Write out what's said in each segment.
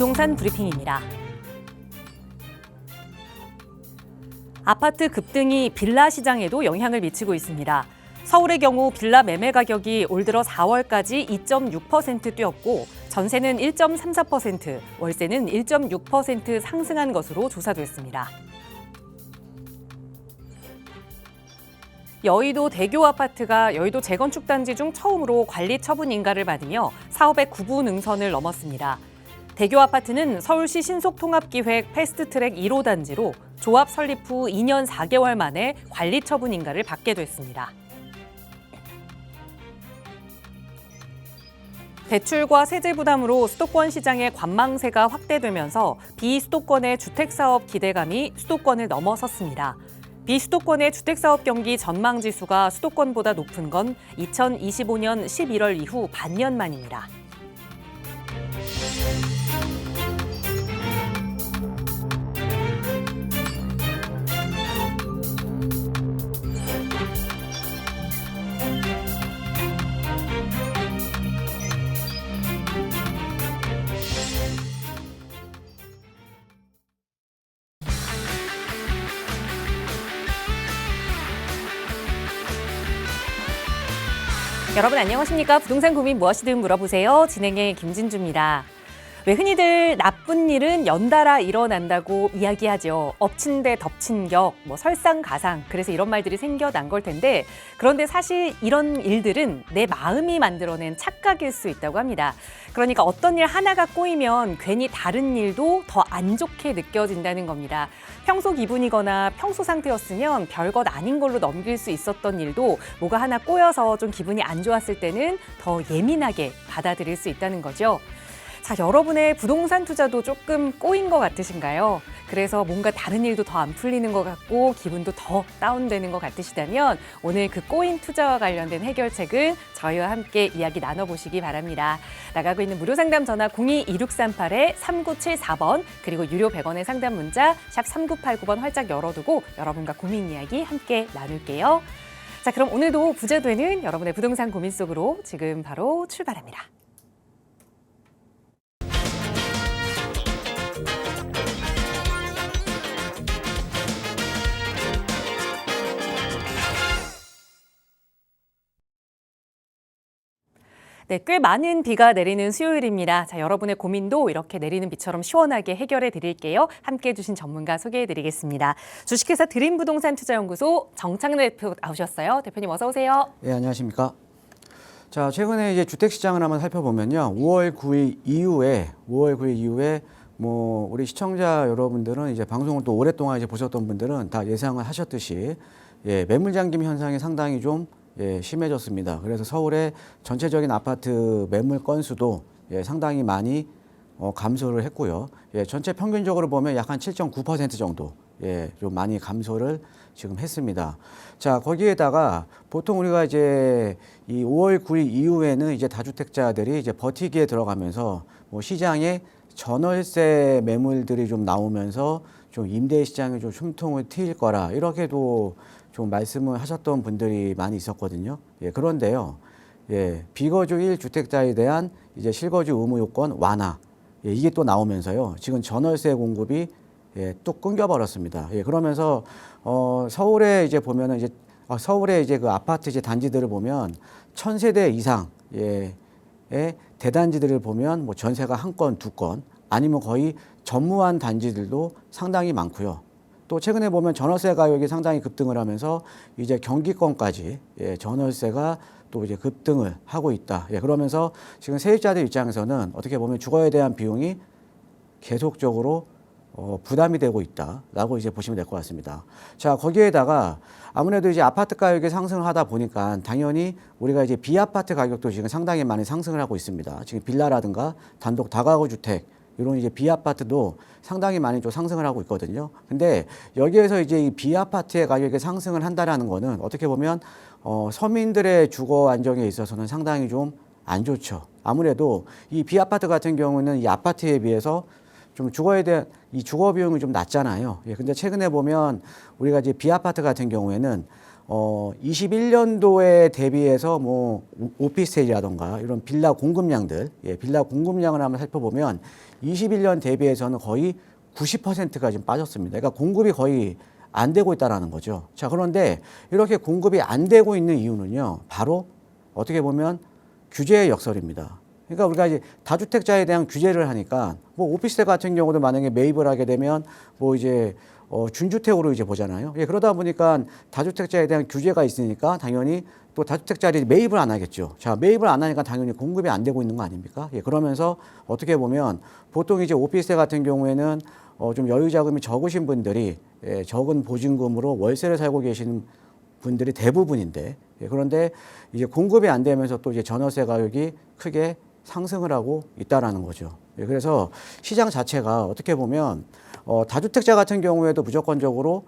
부동산 브리핑입니다. 아파트 급등이 빌라 시장에도 영향을 미치고 있습니다. 서울의 경우 빌라 매매 가격이 올 들어 4월까지 2.6% 뛰었고 전세는 1.34%, 월세는 1.6% 상승한 것으로 조사됐습니다. 여의도 대교 아파트가 여의도 재건축 단지 중 처음으로 관리 처분 인가를 받으며 사업의 구분 능선을 넘었습니다. 대교 아파트는 서울시 신속통합기획 패스트트랙 1호 단지로 조합 설립 후 2년 4개월 만에 관리 처분 인가를 받게 됐습니다. 대출과 세제 부담으로 수도권 시장의 관망세가 확대되면서 비수도권의 주택사업 기대감이 수도권을 넘어섰습니다. 비수도권의 주택사업 경기 전망지수가 수도권보다 높은 건 2025년 11월 이후 반년 만입니다. 여러분 안녕하십니까? 부동산 고민 무엇이든 물어보세요. 진행의 김진주입니다. 왜 흔히들 나쁜 일은 연달아 일어난다고 이야기하죠. 엎친 데 덮친 격, 설상가상, 그래서 이런 말들이 생겨난 걸 텐데 그런데 사실 이런 일들은 내 마음이 만들어낸 착각일 수 있다고 합니다. 그러니까 어떤 일 하나가 꼬이면 괜히 다른 일도 더 안 좋게 느껴진다는 겁니다. 평소 기분이거나 평소 상태였으면 별것 아닌 걸로 넘길 수 있었던 일도 뭐가 하나 꼬여서 좀 기분이 안 좋았을 때는 더 예민하게 받아들일 수 있다는 거죠. 자, 여러분의 부동산 투자도 조금 꼬인 것 같으신가요? 그래서 뭔가 다른 일도 더 안 풀리는 것 같고 기분도 더 다운되는 것 같으시다면 오늘 그 꼬인 투자와 관련된 해결책을 저희와 함께 이야기 나눠보시기 바랍니다. 나가고 있는 무료 상담 전화 02-2638-3974번 그리고 유료 100원의 상담 문자 샵 3989번 활짝 열어두고 여러분과 고민 이야기 함께 나눌게요. 자, 그럼 오늘도 부자되는 여러분의 부동산 고민 속으로 지금 바로 출발합니다. 네, 꽤 많은 비가 내리는 수요일입니다. 자, 여러분의 고민도 이렇게 내리는 비처럼 시원하게 해결해 드릴게요. 함께해 주신 전문가 소개해 드리겠습니다. 주식회사 드림부동산투자연구소 정창래 대표 나오셨어요. 대표님 어서 오세요. 네, 안녕하십니까. 자, 최근에 이제 주택 시장을 한번 살펴보면요. 5월 9일 이후에 우리 시청자 여러분들은 이제 방송을 또 오랫동안 이제 보셨던 분들은 다 예상을 하셨듯이 매물 잠김 현상이 상당히 좀 심해졌습니다. 그래서 서울의 전체적인 아파트 매물 건수도 상당히 많이 감소를 했고요. 전체 평균적으로 보면 약 한 7.9% 정도 좀 많이 감소를 지금 했습니다. 자, 거기에다가 보통 우리가 이제 이 5월 9일 이후에는 이제 다주택자들이 이제 버티기에 들어가면서 시장에 전월세 매물들이 좀 나오면서 좀 임대 시장에 좀 숨통을 트일 거라 이렇게도 좀 말씀을 하셨던 분들이 많이 있었거든요. 그런데요, 비거주 1주택자에 대한 이제 실거주 의무 요건 완화, 이게 또 나오면서요, 지금 전월세 공급이 뚝 끊겨버렸습니다. 그러면서 서울에 이제 보면은 서울의 이제 그 아파트 이제 단지들을 보면 1000세대 이상의 대단지들을 보면 뭐 전세가 한 건, 두 건, 아니면 거의 전무한 단지들도 상당히 많고요. 또 최근에 보면 전월세 가격이 상당히 급등을 하면서 이제 경기권까지 전월세가 또 이제 급등을 하고 있다. 그러면서 지금 세입자들 입장에서는 어떻게 보면 주거에 대한 비용이 계속적으로 부담이 되고 있다라고 이제 보시면 될 것 같습니다. 자, 거기에다가 아무래도 이제 아파트 가격이 상승을 하다 보니까 당연히 우리가 이제 비아파트 가격도 지금 상당히 많이 상승을 하고 있습니다. 지금 빌라라든가 단독 다가구 주택 이런 이제 비아파트도 상당히 많이 좀 상승을 하고 있거든요. 근데 여기에서 이제 이 비아파트의 가격이 상승을 한다라는 거는 어떻게 보면 서민들의 주거 안정에 있어서는 상당히 좀 안 좋죠. 아무래도 이 비아파트 같은 경우는 이 아파트에 비해서 좀 주거에 대한 이 주거 비용이 좀 낮잖아요. 근데 최근에 보면 우리가 이제 비아파트 같은 경우에는 21년도에 대비해서 뭐 오피스텔이라던가 이런 빌라 공급량들, 빌라 공급량을 한번 살펴보면 21년 대비해서는 거의 90%가 지금 빠졌습니다. 그러니까 공급이 거의 안 되고 있다라는 거죠. 자, 그런데 이렇게 공급이 안 되고 있는 이유는요, 바로 어떻게 보면 규제의 역설입니다. 그러니까 우리가 이제 다주택자에 대한 규제를 하니까 뭐 오피스텔 같은 경우도 만약에 매입을 하게 되면 뭐 이제 준주택으로 이제 보잖아요. 그러다 보니까 다주택자에 대한 규제가 있으니까 당연히 또 다주택자들이 매입을 안 하겠죠. 자, 매입을 안 하니까 당연히 공급이 안 되고 있는 거 아닙니까? 그러면서 어떻게 보면 보통 이제 오피스텔 같은 경우에는 좀 여유 자금이 적으신 분들이 적은 보증금으로 월세를 살고 계시는 분들이 대부분인데, 그런데 이제 공급이 안 되면서 또 이제 전월세 가격이 크게 상승을 하고 있다라는 거죠. 그래서 시장 자체가 어떻게 보면 다주택자 같은 경우에도 무조건적으로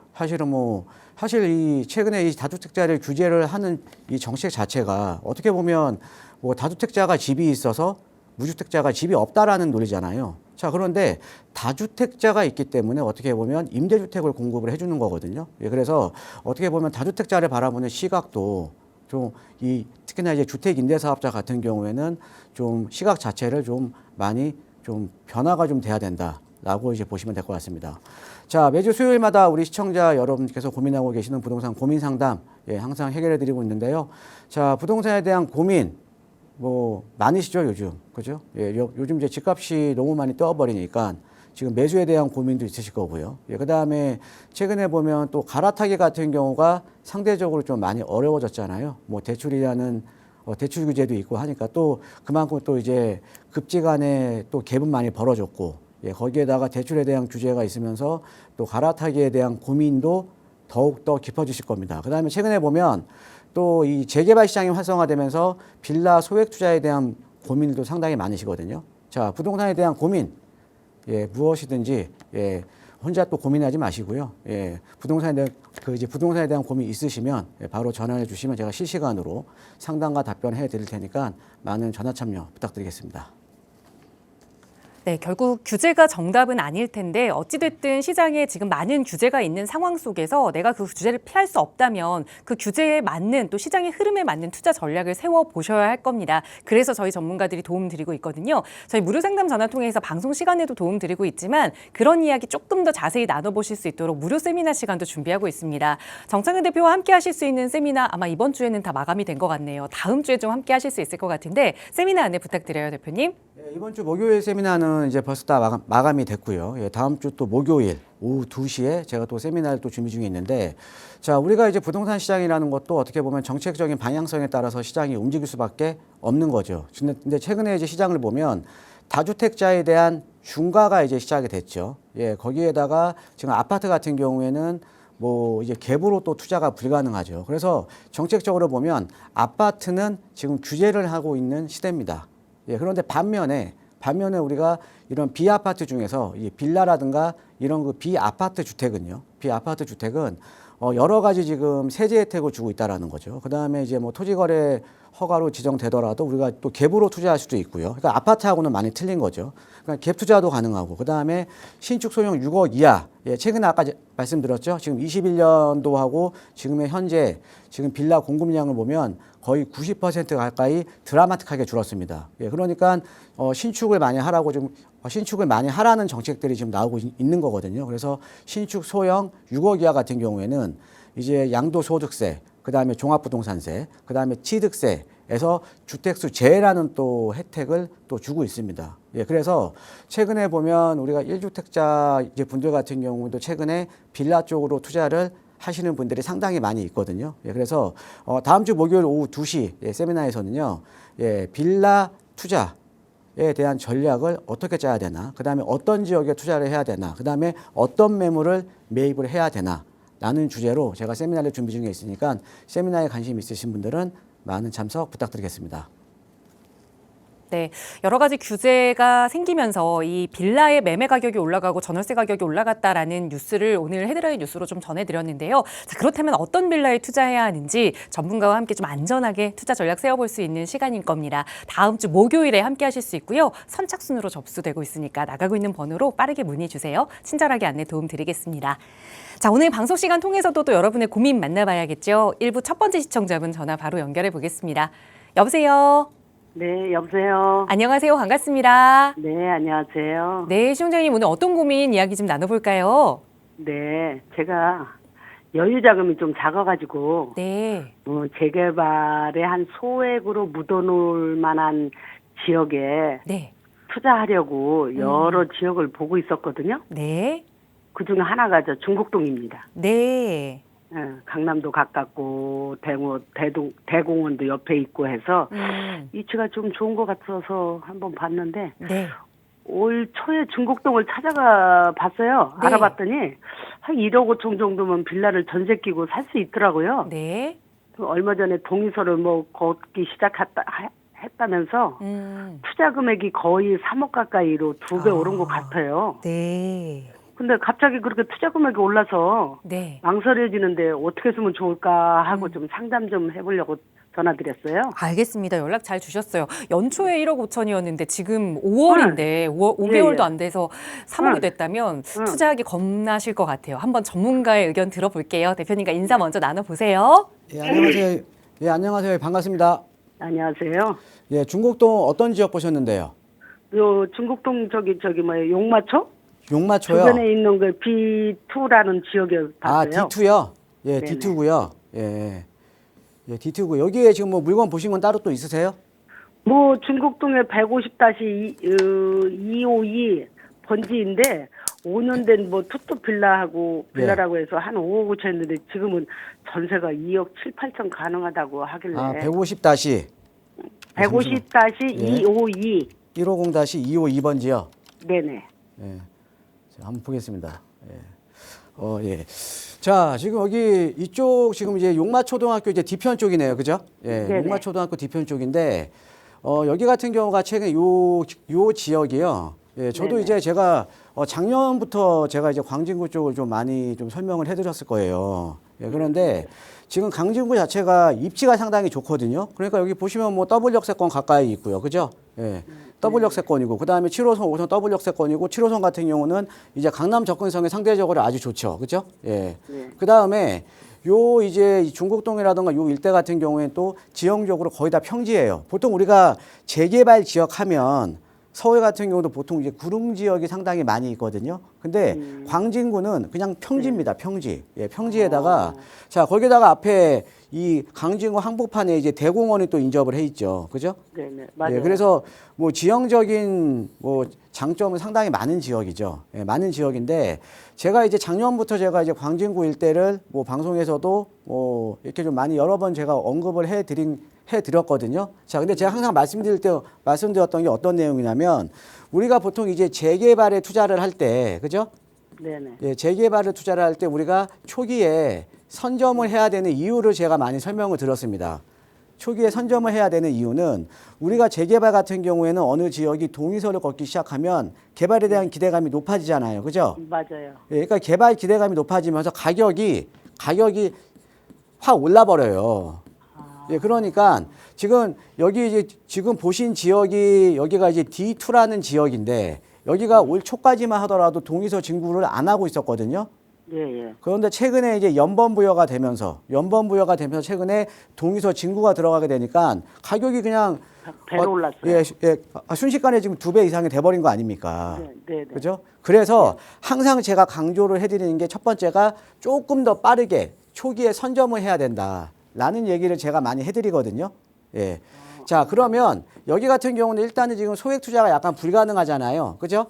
사실 이 최근에 이 다주택자를 규제를 하는 이 정책 자체가 어떻게 보면 뭐 다주택자가 집이 있어서 무주택자가 집이 없다라는 논리잖아요. 자, 그런데 다주택자가 있기 때문에 어떻게 보면 임대주택을 공급을 해주는 거거든요. 그래서 어떻게 보면 다주택자를 바라보는 시각도 좀 특히나 이제 주택임대사업자 같은 경우에는 좀 시각 자체를 좀 많이 좀 변화가 좀 돼야 된다라고 이제 보시면 될 것 같습니다. 자, 매주 수요일마다 우리 시청자 여러분께서 고민하고 계시는 부동산 고민 상담 항상 해결해 드리고 있는데요. 자, 부동산에 대한 고민 뭐 많으시죠, 요즘. 그죠? 요즘 이제 집값이 너무 많이 떠버리니까 지금 매수에 대한 고민도 있으실 거고요. 그다음에 최근에 보면 또 갈아타기 같은 경우가 상대적으로 좀 많이 어려워졌잖아요. 뭐 대출이라는 대출 규제도 있고 하니까 또 그만큼 또 이제 급지간에 또 갭은 많이 벌어졌고, 거기에다가 대출에 대한 규제가 있으면서 또 갈아타기에 대한 고민도 더욱 더 깊어지실 겁니다. 그다음에 최근에 보면 또 이 재개발 시장이 활성화되면서 빌라 소액 투자에 대한 고민도 상당히 많으시거든요. 자, 부동산에 대한 고민, 무엇이든지 혼자 또 고민하지 마시고요. 부동산에 대한 고민 있으시면 바로 전화해 주시면 제가 실시간으로 상담과 답변해 드릴 테니까 많은 전화 참여 부탁드리겠습니다. 네, 결국 규제가 정답은 아닐 텐데 어찌됐든 시장에 지금 많은 규제가 있는 상황 속에서 내가 그 규제를 피할 수 없다면 그 규제에 맞는 또 시장의 흐름에 맞는 투자 전략을 세워보셔야 할 겁니다. 그래서 저희 전문가들이 도움 드리고 있거든요. 저희 무료 상담 전화 통해서 방송 시간에도 도움 드리고 있지만 그런 이야기 조금 더 자세히 나눠보실 수 있도록 무료 세미나 시간도 준비하고 있습니다. 정창근 대표와 함께 하실 수 있는 세미나 아마 이번 주에는 다 마감이 된 것 같네요. 다음 주에 좀 함께 하실 수 있을 것 같은데 세미나 안내 부탁드려요, 대표님. 이번 주 목요일 세미나는 이제 벌써 다 마감이 됐고요. 다음 주 또 목요일 오후 2시에 제가 또 세미나를 또 준비 중에 있는데, 자, 우리가 이제 부동산 시장이라는 것도 어떻게 보면 정책적인 방향성에 따라서 시장이 움직일 수밖에 없는 거죠. 근데 최근에 이제 시장을 보면 다주택자에 대한 중과가 이제 시작이 됐죠. 거기에다가 지금 아파트 같은 경우에는 뭐 이제 갭으로 또 투자가 불가능하죠. 그래서 정책적으로 보면 아파트는 지금 규제를 하고 있는 시대입니다. 그런데 반면에 우리가 이런 비아파트 중에서 이 빌라라든가 이런 그 비아파트 주택은 여러 가지 지금 세제 혜택을 주고 있다라는 거죠. 그다음에 이제 뭐 토지거래 허가로 지정되더라도 우리가 또 갭으로 투자할 수도 있고요. 그러니까 아파트하고는 많이 틀린 거죠. 그러니까 갭 투자도 가능하고, 그다음에 신축 소형 6억 이하. 최근에 아까 말씀드렸죠. 지금 21년도하고 지금의 현재 지금 빌라 공급량을 보면 거의 90% 가까이 드라마틱하게 줄었습니다. 그러니까 신축을 많이 하라는 정책들이 지금 나오고 있는 거거든요. 그래서 신축 소형 6억 이하 같은 경우에는 이제 양도소득세, 그다음에 종합부동산세, 그다음에 취득세에서 주택수 제외라는 또 혜택을 또 주고 있습니다. 그래서 최근에 보면 우리가 1주택자 이제 분들 같은 경우도 최근에 빌라 쪽으로 투자를 하시는 분들이 상당히 많이 있거든요. 그래서 다음 주 목요일 오후 2시 세미나에서는요, 빌라 투자에 대한 전략을 어떻게 짜야 되나, 그다음에 어떤 지역에 투자를 해야 되나, 그다음에 어떤 매물을 매입을 해야 되나 라는 주제로 제가 세미나를 준비 중에 있으니까 세미나에 관심 있으신 분들은 많은 참석 부탁드리겠습니다. 네, 여러 가지 규제가 생기면서 이 빌라의 매매 가격이 올라가고 전월세 가격이 올라갔다라는 뉴스를 오늘 헤드라인 뉴스로 좀 전해드렸는데요. 자, 그렇다면 어떤 빌라에 투자해야 하는지 전문가와 함께 좀 안전하게 투자 전략 세워볼 수 있는 시간일 겁니다. 다음 주 목요일에 함께 하실 수 있고요. 선착순으로 접수되고 있으니까 나가고 있는 번호로 빠르게 문의 주세요. 친절하게 안내 도움 드리겠습니다. 자, 오늘 방송 시간 통해서도 또 여러분의 고민 만나봐야겠죠. 1부 첫 번째 시청자분 전화 바로 연결해 보겠습니다. 여보세요. 네, 여보세요. 안녕하세요. 반갑습니다. 네, 안녕하세요. 네, 시청자님 오늘 어떤 고민 이야기 좀 나눠볼까요? 네, 제가 여유 자금이 좀 작아가지고 네, 재개발에 한 소액으로 묻어놓을 만한 지역에 네, 투자하려고 여러 지역을 보고 있었거든요. 네, 그 중에 하나가 저 중곡동입니다. 네. 강남도 가깝고 대공원도 옆에 있고 해서 위치가 좀 좋은 것 같아서 한번 봤는데 네. 올 초에 중곡동을 찾아가 봤어요. 네. 알아봤더니 한 1억 5천 정도면 빌라를 전세 끼고 살 수 있더라고요. 네. 얼마 전에 동의서를 걷기 했다면서 투자 금액이 거의 3억 가까이로 2배 오른 것 같아요. 네. 근데 갑자기 그렇게 투자 금액이 올라서 네. 망설여지는데 어떻게 쓰면 좋을까 하고 좀 상담 좀 해보려고 전화드렸어요. 알겠습니다. 연락 잘 주셨어요. 연초에 1억 5천이었는데 지금 5월인데 5개월도 예. 안 돼서 3억이 됐다면 투자하기 겁나실 것 같아요. 한번 전문가의 의견 들어볼게요. 대표님과 인사 먼저 나눠보세요. 예, 안녕하세요. 예, 안녕하세요. 반갑습니다. 안녕하세요. 예, 중곡동 어떤 지역 보셨는데요? 요 중곡동 용마초? 용마초요. 주변에 있는 그 B2라는 지역에 아, 봤어요. D2요? 예, 네네. D2고요. 예. 예, D2고. 여기에 지금 뭐 물건 보신 건 따로 또 있으세요? 중곡동에 150-252 번지인데 5년 된 투트 빌라라고 해서 한 5억 5천 했는데 지금은 전세가 2억 7, 8천 가능하다고 하길래. 아, 150 다시 150-252. 150-252번지요. 네네. 예. 자, 한번 보겠습니다. 예. 예. 자, 지금 여기 이쪽 지금 이제 용마초등학교 이제 뒤편 쪽이네요. 그죠? 예. 네네. 용마초등학교 뒤편 쪽인데, 여기 같은 경우가 최근 요 지역이요. 예. 저도 네네. 이제 제가 작년부터 제가 이제 광진구 쪽을 좀 많이 좀 설명을 해드렸을 거예요. 예. 그런데 지금 광진구 자체가 입지가 상당히 좋거든요. 그러니까 여기 보시면 뭐 더블 역세권 가까이 있고요. 그죠? 예. 더블 역세권이고, 그 다음에 7호선, 5호선 더블 역세권이고, 7호선 같은 경우는 이제 강남 접근성이 상대적으로 아주 좋죠. 그죠? 예. 그 다음에 이제 이 중곡동이라든가 요 일대 같은 경우에는 또 지형적으로 거의 다 평지예요. 보통 우리가 재개발 지역 하면 서울 같은 경우도 보통 이제 구릉 지역이 상당히 많이 있거든요. 근데 광진구는 그냥 평지입니다. 평지. 예, 평지에다가 자, 거기다가 앞에 이 광진구 항복판에 이제 대공원이 또 인접을 해 있죠. 그죠? 네네. 맞아요. 예, 그래서 뭐 지형적인 뭐 장점은 상당히 많은 지역이죠. 예, 많은 지역인데 제가 이제 작년부터 제가 이제 광진구 일대를 뭐 방송에서도 뭐 이렇게 좀 많이 여러 번 제가 언급을 해드렸거든요. 자, 근데 제가 항상 말씀드렸던 게 어떤 내용이냐면 우리가 보통 이제 재개발에 투자를 할 때, 그죠? 네네. 예, 재개발을 투자를 할 때 우리가 초기에 선점을 해야 되는 이유를 제가 많이 설명을 드렸습니다. 초기에 선점을 해야 되는 이유는 우리가 재개발 같은 경우에는 어느 지역이 동의서를 걷기 시작하면 개발에 대한 기대감이 높아지잖아요. 그죠? 맞아요. 예, 그러니까 개발 기대감이 높아지면서 가격이 확 올라버려요. 예, 그러니까 지금 여기 이제 지금 보신 지역이 여기가 이제 D2라는 지역인데 여기가 올 초까지만 하더라도 동의서 진구를 안 하고 있었거든요. 예. 그런데 최근에 이제 연번 부여가 되면서 최근에 동의서 진구가 들어가게 되니까 가격이 그냥 배로 올랐어요. 순식간에 지금 2배 이상이 돼버린 거 아닙니까? 네. 그죠? 그래서 항상 제가 강조를 해드리는 게 첫 번째가 조금 더 빠르게 초기에 선점을 해야 된다라는 얘기를 제가 많이 해드리거든요. 예. 자, 그러면 여기 같은 경우는 일단은 지금 소액 투자가 약간 불가능하잖아요. 그죠?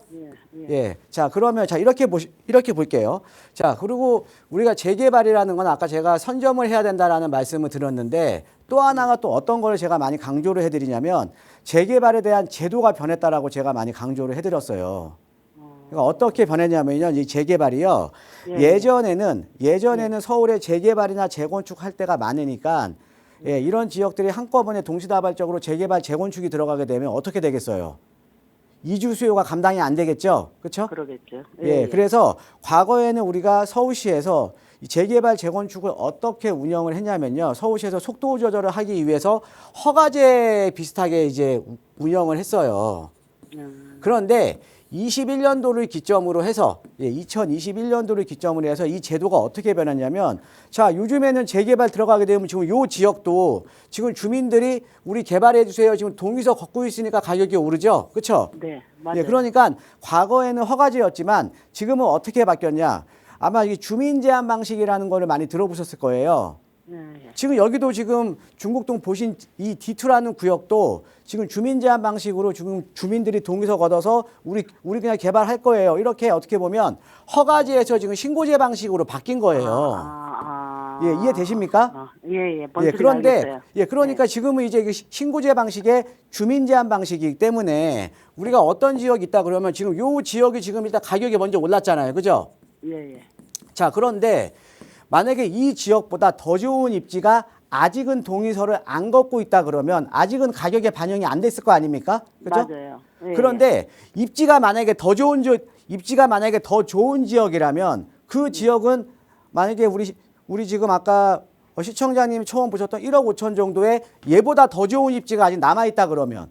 예. 자, 그러면 자, 이렇게 볼게요. 자, 그리고 우리가 재개발이라는 건 아까 제가 선점을 해야 된다라는 말씀을 드렸는데 또 하나가 또 어떤 걸 제가 많이 강조를 해드리냐면 재개발에 대한 제도가 변했다라고 제가 많이 강조를 해드렸어요. 그러니까 어떻게 변했냐면요. 이 재개발이요. 예전에는 서울에 재개발이나 재건축 할 때가 많으니까 예, 이런 지역들이 한꺼번에 동시다발적으로 재개발, 재건축이 들어가게 되면 어떻게 되겠어요? 이주 수요가 감당이 안 되겠죠? 그렇죠? 그러겠죠. 예, 그래서 과거에는 우리가 서울시에서 이 재개발, 재건축을 어떻게 운영을 했냐면요. 서울시에서 속도 조절을 하기 위해서 허가제 비슷하게 이제 운영을 했어요. 그런데 21년도를 기점으로 해서 2021년도를 기점으로 해서 이 제도가 어떻게 변했냐면 자 요즘에는 재개발 들어가게 되면 지금 요 지역도 지금 주민들이 우리 개발해 주세요 지금 동의서 걷고 있으니까 가격이 오르죠 그렇죠? 네, 맞아요. 예, 그러니까 과거에는 허가제였지만 지금은 어떻게 바뀌었냐 아마 이 주민 제한 방식이라는 거를 많이 들어보셨을 거예요. 지금 여기도 지금 중곡동 보신 이 D2라는 구역도 지금 주민 제한 방식으로 지금 주민들이 동의서 걷어서 우리 그냥 개발할 거예요. 이렇게 어떻게 보면 허가제에서 지금 신고제 방식으로 바뀐 거예요. 예, 이해되십니까? 예. 예, 그런데 예, 그러니까 지금은 이제 신고제 방식의 주민 제한 방식이기 때문에 우리가 어떤 지역이 있다 그러면 지금 요 지역이 지금 일단 가격이 먼저 올랐잖아요. 그죠? 예. 자, 그런데 만약에 이 지역보다 더 좋은 입지가 아직은 동의서를 안 걷고 있다 그러면 아직은 가격에 반영이 안 됐을 거 아닙니까? 그죠? 맞아요. 그런데 입지가 만약에 더 좋은 지역이라면 그 지역은 만약에 우리 지금 아까 시청자님이 처음 보셨던 1억 5천 정도의 얘보다 더 좋은 입지가 아직 남아 있다 그러면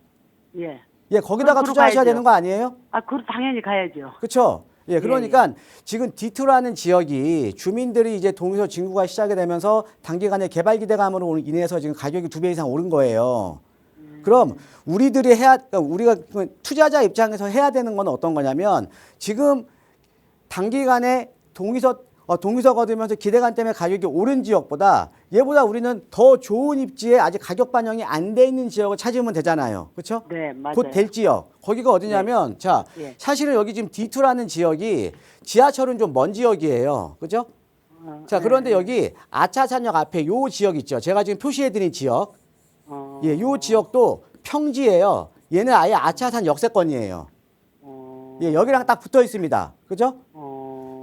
예. 거기다가 그럼 투자하셔야 가야죠. 되는 거 아니에요? 그럼 당연히 가야죠. 그렇죠? 예, 그러니까 지금 D2라는 지역이 주민들이 이제 동의서 진구가 시작이 되면서 단기간에 개발 기대감으로 인해서 지금 가격이 2배 이상 오른 거예요. 그럼 그러니까 우리가 투자자 입장에서 해야 되는 건 어떤 거냐면 지금 단기간에 동의서 거두면서 기대감 때문에 가격이 오른 지역보다 얘보다 우리는 더 좋은 입지에 아직 가격 반영이 안 돼 있는 지역을 찾으면 되잖아요. 그렇죠? 네, 맞아요. 곧 될 지역. 거기가 어디냐면 자, 예. 사실은 여기 지금 D2라는 지역이 지하철은 좀 먼 지역이에요. 그죠? 자, 그런데 여기 아차산역 앞에 요 지역 있죠. 제가 지금 표시해 드린 지역. 예, 요 지역도 평지예요. 얘는 아예 아차산 역세권이에요. 예, 여기랑 딱 붙어 있습니다. 그죠?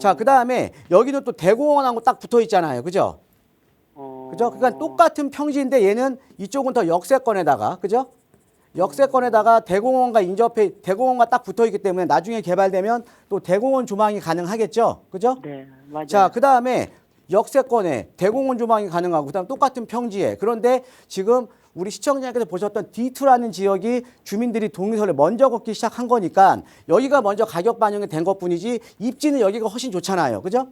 자, 그다음에 여기는 또 대공원하고 딱 붙어 있잖아요. 그죠? 그죠? 그러니까 똑같은 평지인데 얘는 이쪽은 더 역세권에다가 그죠? 역세권에다가 대공원과 인접해 대공원과 딱 붙어 있기 때문에 나중에 개발되면 또 대공원 조망이 가능하겠죠. 그죠? 네, 맞아요. 자, 그다음에 역세권에 대공원 조망이 가능하고 그다음 똑같은 평지에 그런데 지금 우리 시청자님께서 보셨던 D2라는 지역이 주민들이 동의서를 먼저 걷기 시작한 거니까 여기가 먼저 가격 반영이 된 것뿐이지 입지는 여기가 훨씬 좋잖아요. 그죠?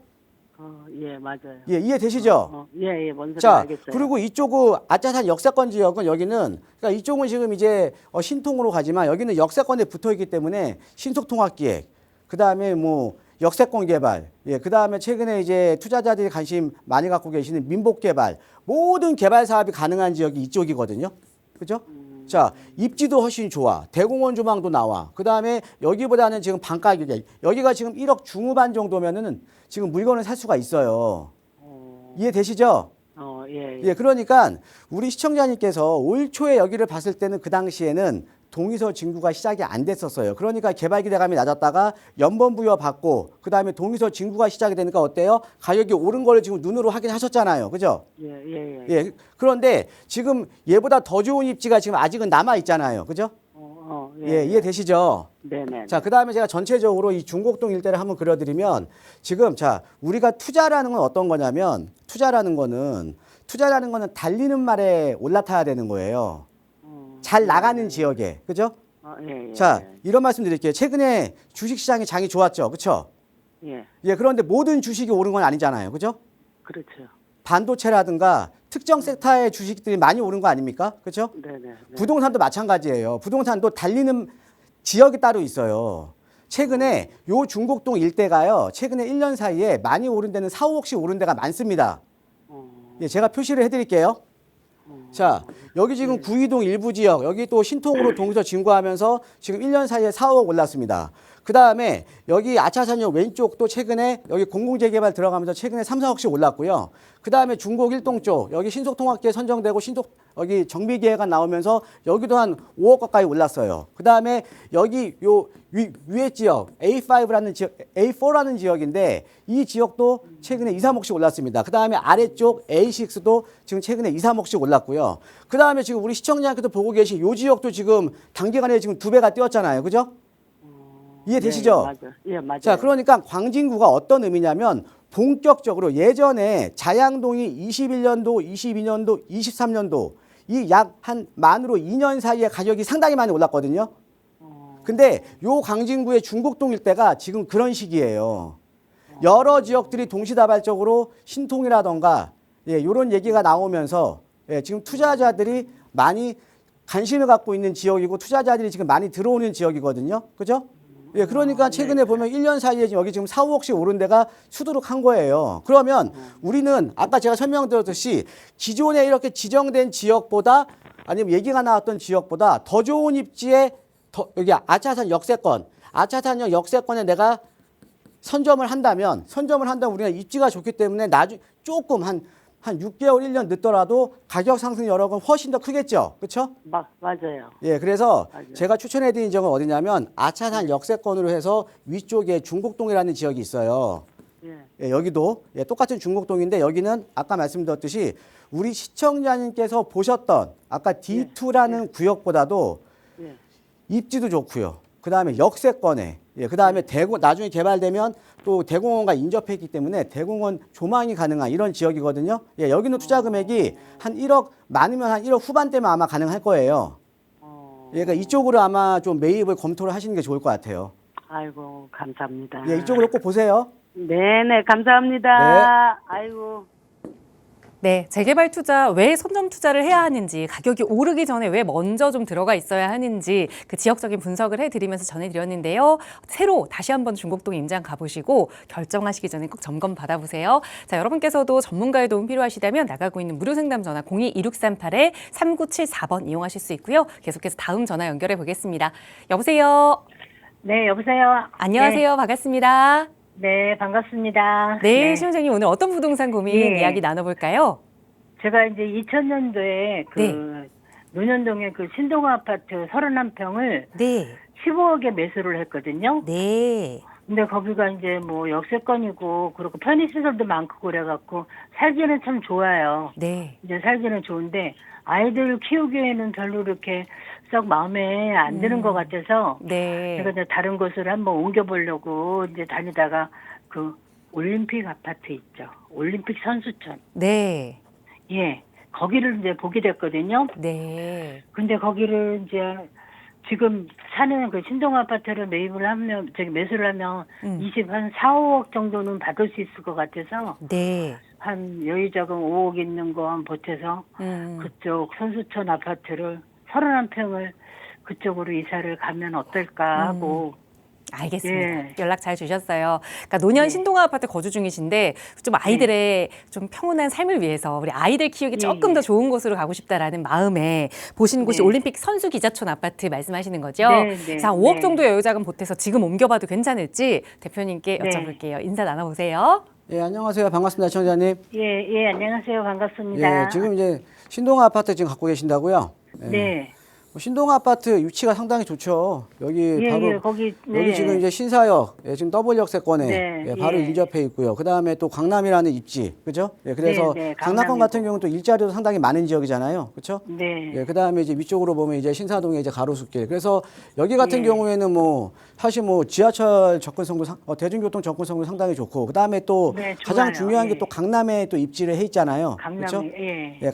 예, 맞아요. 예, 이해되시죠? 예, 뭔 소리 자, 알겠어요. 그리고 이쪽은 아차산 역세권 지역은 여기는 그러니까 이쪽은 지금 이제 신통으로 가지만 여기는 역세권에 붙어 있기 때문에 신속통합기획 그다음에 뭐 역세권 개발, 예, 그다음에 최근에 이제 투자자들이 관심 많이 갖고 계시는 민복 개발, 모든 개발 사업이 가능한 지역이 이쪽이거든요. 그죠? 자, 입지도 훨씬 좋아. 대공원 조망도 나와. 그다음에 여기보다는 지금 반가격에 여기가 지금 1억 중후반 정도면은 지금 물건을 살 수가 있어요. 이해되시죠? 예, 그러니까 우리 시청자님께서 올 초에 여기를 봤을 때는 그 당시에는 동의서 진구가 시작이 안 됐었어요. 그러니까 개발 기대감이 낮았다가 연번 부여 받고 그다음에 동의서 진구가 시작이 되니까 어때요? 가격이 오른 거를 지금 눈으로 확인하셨잖아요. 그죠? 예. 그런데 지금 얘보다 더 좋은 입지가 지금 아직은 남아 있잖아요. 그죠? 예, 이해되시죠? 네네. 자, 그다음에 제가 전체적으로 이 중곡동 일대를 한번 그려드리면 지금 자, 우리가 투자라는 건 어떤 거냐면 투자라는 거는 달리는 말에 올라타야 되는 거예요. 잘 나가는 지역에. 그죠? 자, 이런 말씀 드릴게요. 최근에 주식시장이 장이 좋았죠. 그렇죠? 예, 그런데 모든 주식이 오른 건 아니잖아요. 그죠? 그렇죠. 반도체라든가 특정 섹터의 주식들이 많이 오른 거 아닙니까? 그렇죠? 네네. 부동산도 마찬가지예요. 부동산도 달리는 지역이 따로 있어요. 최근에 요 중곡동 일대가요. 최근에 1년 사이에 많이 오른 데는 4, 5억씩 오른 데가 많습니다. 예, 제가 표시를 해드릴게요. 자, 여기 지금 구이동 일부 지역, 여기 또 신통으로 동서 진구하면서 지금 1년 사이에 4억 올랐습니다. 그 다음에 여기 아차산역 왼쪽도 최근에 여기 공공재개발 들어가면서 최근에 3, 4억씩 올랐고요. 그 다음에 중곡 일동 쪽, 여기 신속통합기에 선정되고 여기 정비기획가 나오면서 여기도 한 5억 가까이 올랐어요. 그 다음에 여기 요 위에 지역, A5라는 지역, A4라는 지역인데 이 지역도 최근에 2, 3억씩 올랐습니다. 그 다음에 아래쪽 A6도 지금 최근에 2, 3억씩 올랐고요. 그 다음에 지금 우리 시청자님께서 보고 계신 요 지역도 지금 단기간에 지금 2배가 뛰었잖아요. 그죠? 이해되시죠? 네, 맞아요. 예, 맞아요. 자, 그러니까 광진구가 어떤 의미냐면 본격적으로 예전에 자양동이 21년도, 22년도, 23년도 이 약 한 만으로 2년 사이에 가격이 상당히 많이 올랐거든요. 근데 요 광진구의 중곡동 일대가 지금 그런 시기예요. 여러 지역들이 동시다발적으로 신통이라던가 이런 얘기가 나오면서 지금 투자자들이 많이 관심을 갖고 있는 지역이고 투자자들이 지금 많이 들어오는 지역이거든요. 그죠? 그러니까 최근에 보면 1년 사이에 여기 지금 4, 5억씩 오른 데가 수두룩한 거예요. 그러면 우리는 아까 제가 설명드렸듯이 기존에 이렇게 지정된 지역보다 아니면 얘기가 나왔던 지역보다 더 좋은 입지에 여기 아차산 아차산역 역세권에 내가 선점을 한다면 우리가 입지가 좋기 때문에 나중에 조금 한 6개월, 1년 늦더라도 가격 상승 여력은 훨씬 더 크겠죠. 그렇죠? 맞아요. 그래서 맞아요. 제가 추천해드린 지역은 어디냐면 아차산 역세권으로 해서 위쪽에 중곡동이라는 지역이 있어요. 여기도 똑같은 중곡동인데 여기는 아까 말씀드렸듯이 우리 시청자님께서 보셨던 아까 D2라는 구역보다도 입지도 좋고요. 그 다음에 역세권에 그 다음에 나중에 개발되면 또 대공원과 인접해 있기 때문에 대공원 조망이 가능한 이런 지역이거든요. 여기는 투자 금액이 한 1억 많으면 한 1억 후반대면 아마 가능할 거예요. 그러니까 이쪽으로 아마 좀 매입을 검토를 하시는 게 좋을 것 같아요. 아이고, 감사합니다. 이쪽으로 꼭 보세요. 네네, 감사합니다. 아이고. 네, 재개발 투자 왜 선점 투자를 해야 하는지, 가격이 오르기 전에 왜 먼저 좀 들어가 있어야 하는지 그 지역적인 분석을 해드리면서 전해드렸는데요. 새로 다시 한번 중곡동 임장 가보시고 결정하시기 전에 꼭 점검 받아보세요. 자, 여러분께서도 전문가의 도움 필요하시다면 나가고 있는 무료 상담 전화 02-2638-3974번 이용하실 수 있고요. 계속해서 다음 전화 연결해 보겠습니다. 여보세요. 네, 여보세요. 안녕하세요. 반갑습니다. 네, 반갑습니다. 네, 시청자님 오늘 어떤 부동산 고민 네. 이야기 나눠볼까요? 제가 이제 2000년도에 논현동의 그 신동아 아파트 31평을 네. 15억에 매수를 했거든요. 네. 근데 거기가 이제 뭐 역세권이고 그리고 편의시설도 많고 그래갖고 살기는 참 좋아요. 네. 이제 살기는 좋은데 아이들 키우기에는 별로 이렇게 썩 마음에 안 드는 것 같아서 네. 제가 이제 다른 곳을 한번 옮겨보려고 이제 다니다가 그 올림픽 아파트 있죠. 올림픽 선수촌. 네. 거기를 이제 보게 됐거든요. 네. 근데 거기를 이제 지금 사는 그 신동 아파트를 매입을 하면, 매수를 하면 4, 5억 정도는 받을 수 있을 것 같아서 네. 한 여유자금 5억 있는 거 한 보태서 그쪽 선수촌 아파트를 31평을 그쪽으로 이사를 가면 어떨까 하고 알겠습니다. 연락 잘 주셨어요. 그러니까 노년 신동아 아파트 거주 중이신데 좀 아이들의 좀 평온한 삶을 위해서 우리 아이들 키우기 조금 더 좋은 곳으로 가고 싶다라는 마음에 보신 곳이 올림픽 선수 기자촌 아파트 말씀하시는 거죠? 자, 5억 정도 여유자금 보태서 지금 옮겨봐도 괜찮을지 대표님께 여쭤볼게요. 인사 나눠보세요. 안녕하세요. 반갑습니다, 시청자님. 안녕하세요. 반갑습니다. 지금 이제 신동 아파트 지금 갖고 계신다고요? 네. 신동 아파트 위치가 상당히 좋죠. 여기 바로 거기 여기 지금 이제 신사역 지금 더블 역세권에 바로 인접해 있고요. 그 다음에 또 강남이라는 입지, 그죠? 그래서 강남권 같은 경우는 또 일자리도 상당히 많은 지역이잖아요, 그렇죠? 그 다음에 이제 위쪽으로 보면 이제 신사동에 이제 가로수길. 그래서 여기 같은 경우에는 뭐 사실 뭐 지하철 접근성도 대중교통 접근성도 상당히 좋고, 그 다음에 또 가장 중요한 게 또 강남에 또 입지를 해 있잖아요, 그렇죠?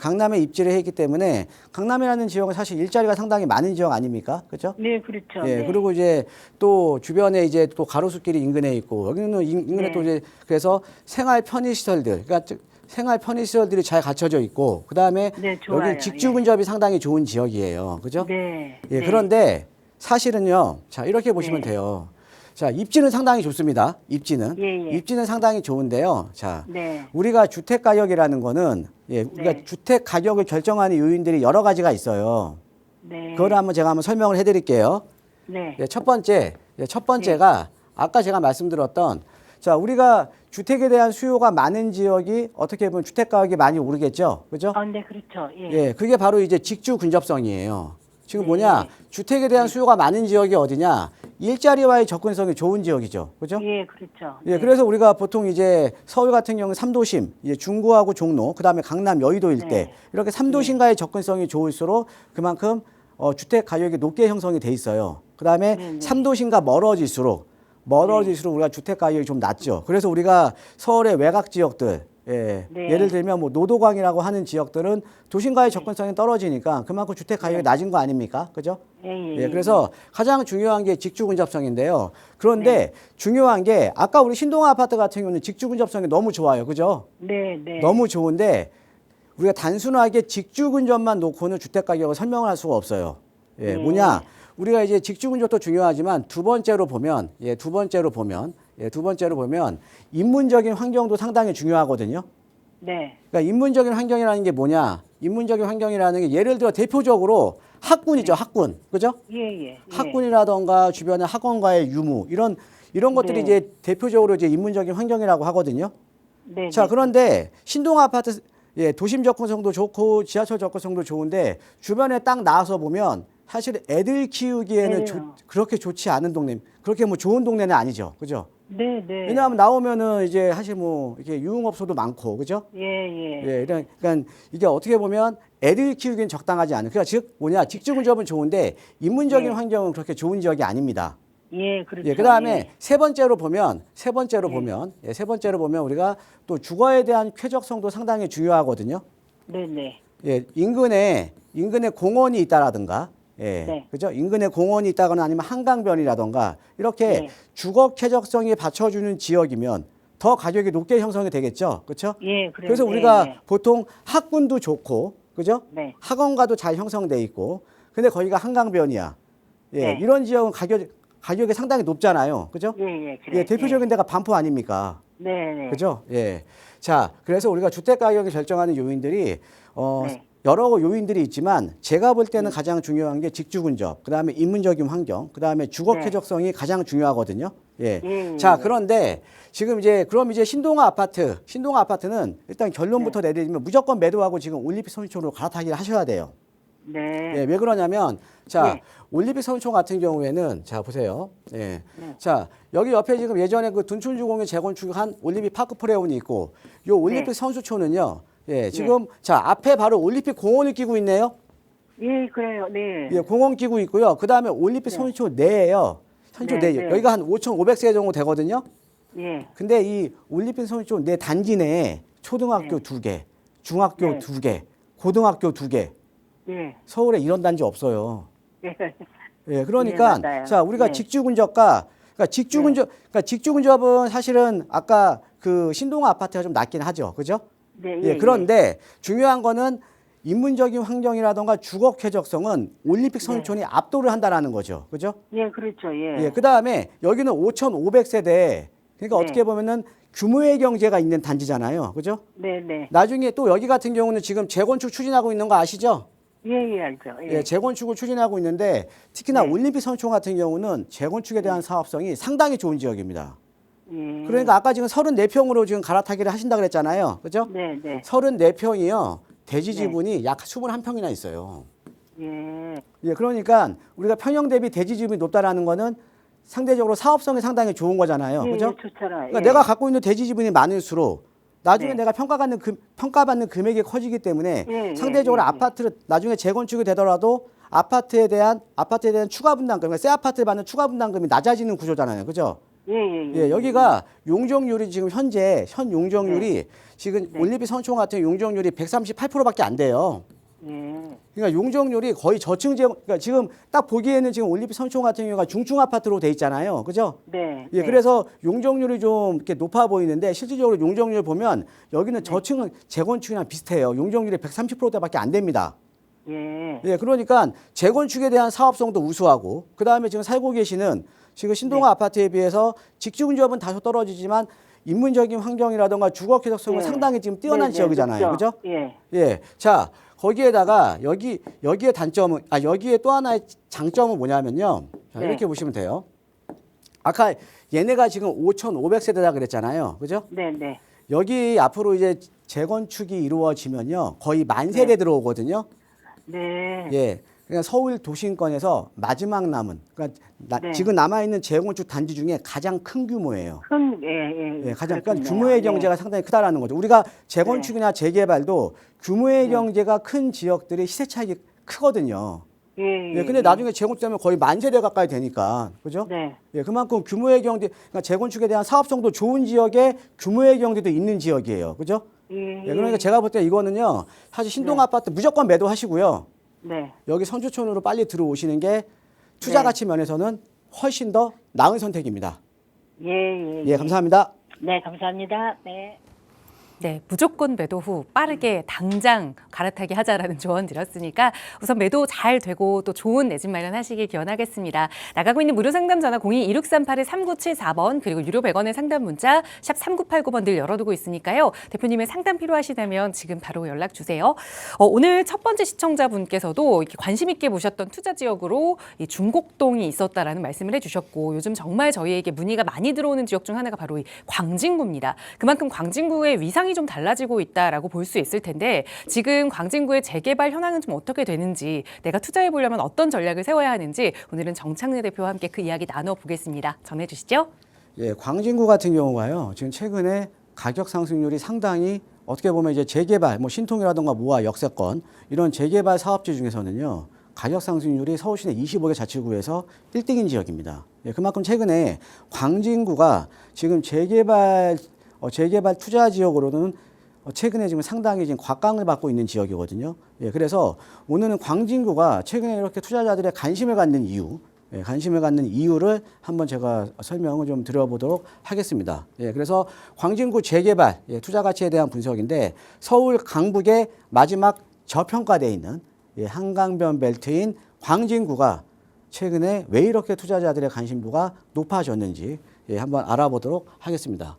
강남에 입지를 해 있기 때문에 강남이라는 지역은 사실 일자리가 상당히 많은 지역 아닙니까? 그렇죠? 네, 그렇죠. 그리고 이제 또 주변에 이제 또 가로수길이 인근에 있고, 여기는 인근에 또 이제 그래서 생활 편의시설들, 그러니까 생활 편의시설들이 잘 갖춰져 있고, 그 다음에 여기 직주 근접이 상당히 좋은 지역이에요. 그죠? 그런데 사실은요, 자, 이렇게 보시면 돼요. 자, 입지는 상당히 좋습니다. 입지는. 예, 예. 입지는 상당히 좋은데요. 자, 네. 우리가 주택 가격이라는 거는 우리가 네. 주택 가격을 결정하는 요인들이 여러 가지가 있어요. 네. 그걸 한번 제가 한번 설명을 해드릴게요. 네. 첫 번째가 아까 제가 말씀드렸던 자, 우리가 주택에 대한 수요가 많은 지역이 어떻게 보면 주택 가격이 많이 오르겠죠. 그죠? 네, 그렇죠. 예. 예, 그게 바로 이제 직주 근접성이에요. 지금 네. 뭐냐? 주택에 대한 수요가 많은 지역이 어디냐? 일자리와의 접근성이 좋은 지역이죠. 그죠? 예, 그렇죠. 예, 그래서 우리가 보통 이제 서울 같은 경우 3도심, 이제 중구하고 종로, 그다음에 강남, 여의도 일대 네. 이렇게 3도심과의 접근성이 좋을수록 그만큼 주택 가격이 높게 형성이 돼 있어요. 그다음에 네, 네. 3도심과 멀어질수록 우리가 주택 가격이 좀 낮죠. 그래서 우리가 서울의 외곽 지역들 예, 네. 예를 들면 뭐 노도광이라고 하는 지역들은 도심과의 접근성이 떨어지니까 그만큼 주택 가격이 낮은 거 아닙니까? 그죠? 예, 그래서 가장 중요한 게 직주 근접성인데요. 그런데 중요한 게 아까 우리 신동 아파트 같은 경우는 직주 근접성이 너무 좋아요. 그죠? 네, 네. 너무 좋은데 우리가 단순하게 직주 근접만 놓고는 주택 가격을 설명을 할 수가 없어요. 예, 네. 뭐냐? 우리가 이제 직주 근접도 중요하지만 두 번째로 보면 인문적인 환경도 상당히 중요하거든요. 네. 그러니까 인문적인 환경이라는 게 뭐냐? 인문적인 환경이라는 게 예를 들어 대표적으로 학군이죠, 학군. 그죠? 예, 예. 학군이라던가 주변의 학원과의 유무 이런 것들이 네. 이제 대표적으로 이제 인문적인 환경이라고 하거든요. 네. 자, 네. 그런데 신동 아파트 도심 접근성도 좋고 지하철 접근성도 좋은데 주변에 딱 나와서 보면 사실 애들 키우기에는 네. 그렇게 좋지 않은 동네, 그렇게 뭐 좋은 동네는 아니죠. 그죠? 네, 네. 왜냐하면 나오면은 이제 사실 뭐 이렇게 유흥업소도 많고, 그죠? 예, 예. 예, 그러니까 이게 어떻게 보면 애들 키우기엔 적당하지 않은. 그러니까 즉 뭐냐, 직주 근접은 좋은데 인문적인 네. 환경은 그렇게 좋은 지역이 아닙니다. 예, 그렇죠. 예, 그다음에 예. 세 번째로 보면 우리가 또 주거에 대한 쾌적성도 상당히 중요하거든요. 네, 네. 예, 인근에 공원이 있다라든가, 예, 네. 그죠? 인근에 공원이 있다거나 아니면 한강변이라든가 이렇게 네. 주거 쾌적성이 받쳐주는 지역이면 더 가격이 높게 형성이 되겠죠, 그렇죠? 예, 그래요. 그래서 예, 우리가 예. 보통 학군도 좋고, 그죠? 네. 학원가도 잘 형성돼 있고, 근데 거기가 한강변이야. 예, 네. 이런 지역은 가격이 상당히 높잖아요, 그죠? 예, 예. 그래요. 예, 대표적인 데가 반포 아닙니까? 네, 네. 그죠? 예. 자, 그래서 우리가 주택 가격을 결정하는 요인들이 네. 여러 요인들이 있지만 제가 볼 때는 가장 중요한 게 직주 근접, 그다음에 인문적인 환경, 그다음에 주거 네. 쾌적성이 가장 중요하거든요. 예. 예, 자, 예. 그런데 지금 그럼 이제 신동 아파트는 일단 결론부터 내리면 무조건 매도하고 지금 올림픽 선수촌으로 갈아타기를 하셔야 돼요. 네. 예, 왜 그러냐면 자, 네. 올림픽 선수촌 같은 경우에는 자, 보세요. 예. 네. 자, 여기 옆에 지금 예전에 그 둔촌주공에 재건축한 올림픽 파크 프레온이 있고 요 올림픽 네. 선수촌은요. 예, 지금 자, 앞에 바로 올림픽 공원을 끼고 있네요. 예, 그래요. 네. 예, 공원 끼고 있고요. 그다음에 올림픽 네. 선수촌 내에요. 선수촌 네, 내 네. 여기가 한 5,500세 정도 되거든요. 예. 근데 이 올림픽 선수촌 내 단지 내에 초등학교 네. 2개, 중학교 네. 2개, 고등학교 2개. 예. 서울에 이런 단지 없어요. 예. 예, 그러니까 네, 맞아요. 자, 우리가 네. 그러니까 직주 근접은 사실은 아까 그 신동 아파트가 좀 낮긴 하죠. 그죠? 네, 예, 그런데 중요한 거는 인문적인 환경이라던가 주거 쾌적성은 올림픽 선수촌이 압도를 한다라는 거죠. 그죠? 예, 그렇죠. 예. 예, 그다음에 여기는 5,500세대. 그러니까 네. 어떻게 보면은 규모의 경제가 있는 단지잖아요. 그죠? 네, 네. 나중에 또 여기 같은 경우는 지금 재건축 추진하고 있는 거 아시죠? 예, 예, 알죠. 예. 예, 재건축을 추진하고 있는데 특히나 네. 올림픽 선수촌 같은 경우는 재건축에 대한 사업성이 상당히 좋은 지역입니다. 예. 그러니까 아까 지금 34평으로 지금 갈아타기를 하신다 그랬잖아요. 그죠? 네, 네. 34평이요. 대지 지분이 약 21평이나 있어요. 예. 예, 그러니까 우리가 평형 대비 대지 지분이 높다라는 거는 상대적으로 사업성이 상당히 좋은 거잖아요. 예, 그죠? 좋잖아요. 그러니까 예. 내가 갖고 있는 대지 지분이 많을수록 나중에 네. 내가 평가받는 금액이 커지기 때문에 예, 상대적으로 예, 예. 아파트를 나중에 재건축이 되더라도 아파트에 대한 추가 분담금, 그러니까 새 아파트를 받는 추가 분담금이 낮아지는 구조잖아요. 그죠? 예, 예, 예, 여기가 용적률이 지금 현 용적률이 지금 네. 올림픽 선수촌 같은 용적률이 138%밖에 안 돼요. 예. 그러니까 용적률이 거의 그러니까 지금 딱 보기에는 지금 올림픽 선수촌 같은 경우가 중층 아파트로 돼 있잖아요. 그죠? 네. 예, 네. 그래서 용적률이 좀 이렇게 높아 보이는데 실질적으로 용적률 보면 여기는 저층 재건축이랑 비슷해요. 용적률이 130%대밖에 안 됩니다. 예. 예, 그러니까 재건축에 대한 사업성도 우수하고 그다음에 지금 살고 계시는 지금 신동아 아파트에 비해서 직주 근접은 다소 떨어지지만 인문적인 환경이라든가 주거 쾌적성은 네. 상당히 지금 뛰어난 네, 지역이잖아요. 그렇죠. 그죠? 예. 예. 자, 거기에다가 여기에 단점은 여기에 또 하나의 장점은 뭐냐면요. 자, 네. 이렇게 보시면 돼요. 아까 얘네가 지금 5,500세대다 그랬잖아요. 그죠? 네, 네. 여기 앞으로 이제 재건축이 이루어지면요. 거의 만 세대 들어오거든요. 네. 예. 그러니까 서울 도심권에서 마지막 남은 그러니까 네. 지금 남아 있는 재건축 단지 중에 가장 큰 규모예요. 예. 예, 가장 그러니까 그렇겠네요. 규모의 예. 경제가 상당히 크다라는 거죠. 우리가 재건축이나 재개발도 규모의 경제가 큰 지역들이 시세 차익이 크거든요. 예. 예, 근데 나중에 재건축되면 거의 만 세대 가까이 되니까, 그죠? 네. 예, 그만큼 규모의 경제, 그러니까 재건축에 대한 사업성도 좋은 지역에 규모의 경제도 있는 지역이에요, 그죠? 예. 예, 그러니까 제가 볼 때 이거는요, 사실 신동 아파트 무조건 매도하시고요. 네. 여기 선주촌으로 빨리 들어오시는 게 투자 가치 면에서는 훨씬 더 나은 선택입니다. 예. 예, 감사합니다. 네, 감사합니다. 네. 네, 무조건 매도 후 빠르게 당장 갈아타기 하자라는 조언 드렸으니까 우선 매도 잘 되고 또 좋은 내 집 마련하시길 기원하겠습니다. 나가고 있는 무료 상담 전화 02-2638-3974번 그리고 유료 100원의 상담 문자 샵 3989번 늘 열어두고 있으니까요. 대표님의 상담 필요하시다면 지금 바로 연락 주세요. 오늘 첫 번째 시청자분께서도 이렇게 관심 있게 보셨던 투자 지역으로 이 중곡동이 있었다라는 말씀을 해주셨고 요즘 정말 저희에게 문의가 많이 들어오는 지역 중 하나가 바로 이 광진구입니다. 그만큼 광진구의 위상이 좀 달라지고 있다라고 볼 수 있을 텐데 지금 광진구의 재개발 현황은 좀 어떻게 되는지 내가 투자해 보려면 어떤 전략을 세워야 하는지 오늘은 정창래 대표와 함께 그 이야기 나눠보겠습니다. 전해주시죠. 예, 광진구 같은 경우가요. 지금 최근에 가격 상승률이 상당히 어떻게 보면 이제 재개발, 뭐 신통이라든가 모아 역세권 이런 재개발 사업지 중에서는요. 가격 상승률이 서울 시내 25개 자치구에서 1등인 지역입니다. 예, 그만큼 최근에 광진구가 지금 재개발 투자 지역으로는 최근에 지금 상당히 지금 곽강을 받고 있는 지역이거든요. 예, 그래서 오늘은 광진구가 최근에 이렇게 투자자들의 관심을 갖는 이유를 한번 제가 설명을 좀 드려보도록 하겠습니다. 예, 그래서 광진구 재개발 투자 가치에 대한 분석인데 서울 강북의 마지막 저평가되어 있는 한강변 벨트인 광진구가 최근에 왜 이렇게 투자자들의 관심도가 높아졌는지 한번 알아보도록 하겠습니다.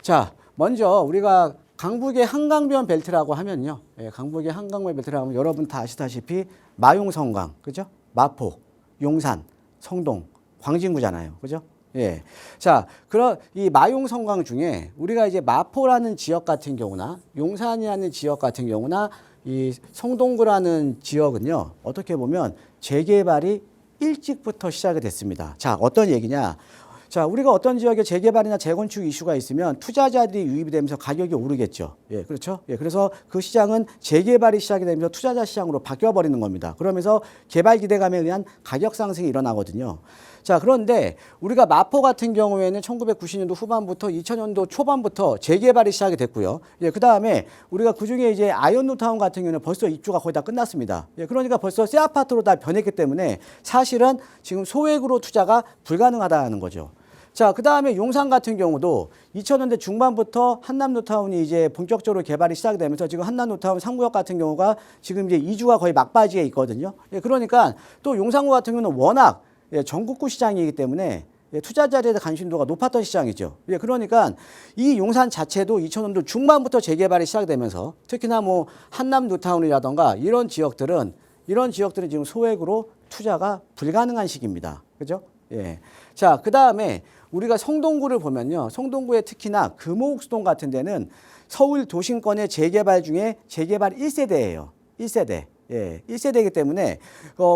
자, 먼저 우리가 강북의 한강변 벨트라고 하면요. 강북의 한강변 벨트라고 하면 여러분 다 아시다시피 마용성강, 그죠? 마포, 용산, 성동, 광진구잖아요. 그죠? 예. 자, 그런 이 마용성강 중에 우리가 이제 마포라는 지역 같은 경우나 용산이라는 지역 같은 경우나 이 성동구라는 지역은요. 어떻게 보면 재개발이 일찍부터 시작이 됐습니다. 자, 어떤 얘기냐? 자, 우리가 어떤 지역에 재개발이나 재건축 이슈가 있으면 투자자들이 유입이 되면서 가격이 오르겠죠. 예, 그렇죠. 예, 그래서 그 시장은 재개발이 시작이 되면서 투자자 시장으로 바뀌어버리는 겁니다. 그러면서 개발 기대감에 의한 가격 상승이 일어나거든요. 자, 그런데 우리가 마포 같은 경우에는 1990년도 후반부터 2000년도 초반부터 재개발이 시작이 됐고요. 예, 그 다음에 우리가 그 중에 이제 아이언뉴타운 같은 경우는 벌써 입주가 거의 다 끝났습니다. 예, 그러니까 벌써 새 아파트로 다 변했기 때문에 사실은 지금 소액으로 투자가 불가능하다는 거죠. 자, 그 다음에 용산 같은 경우도 2000년대 중반부터 한남뉴타운이 이제 본격적으로 개발이 시작이 되면서 지금 한남뉴타운 3구역 같은 경우가 지금 이제 이주가 거의 막바지에 있거든요. 예, 그러니까 또 용산구 같은 경우는 워낙 전국구 시장이기 때문에 투자자들의 관심도가 높았던 시장이죠. 예, 그러니까 이 용산 자체도 2000년도 중반부터 재개발이 시작되면서 특히나 뭐 한남뉴타운이라던가 이런 지역들은 지금 소액으로 투자가 불가능한 시기입니다. 그죠? 예. 자, 그 다음에 우리가 성동구를 보면요. 성동구에 특히나 금호옥수동 같은 데는 서울 도심권의 재개발 중에 재개발 1세대예요. 1세대. 예, 1세대이기 때문에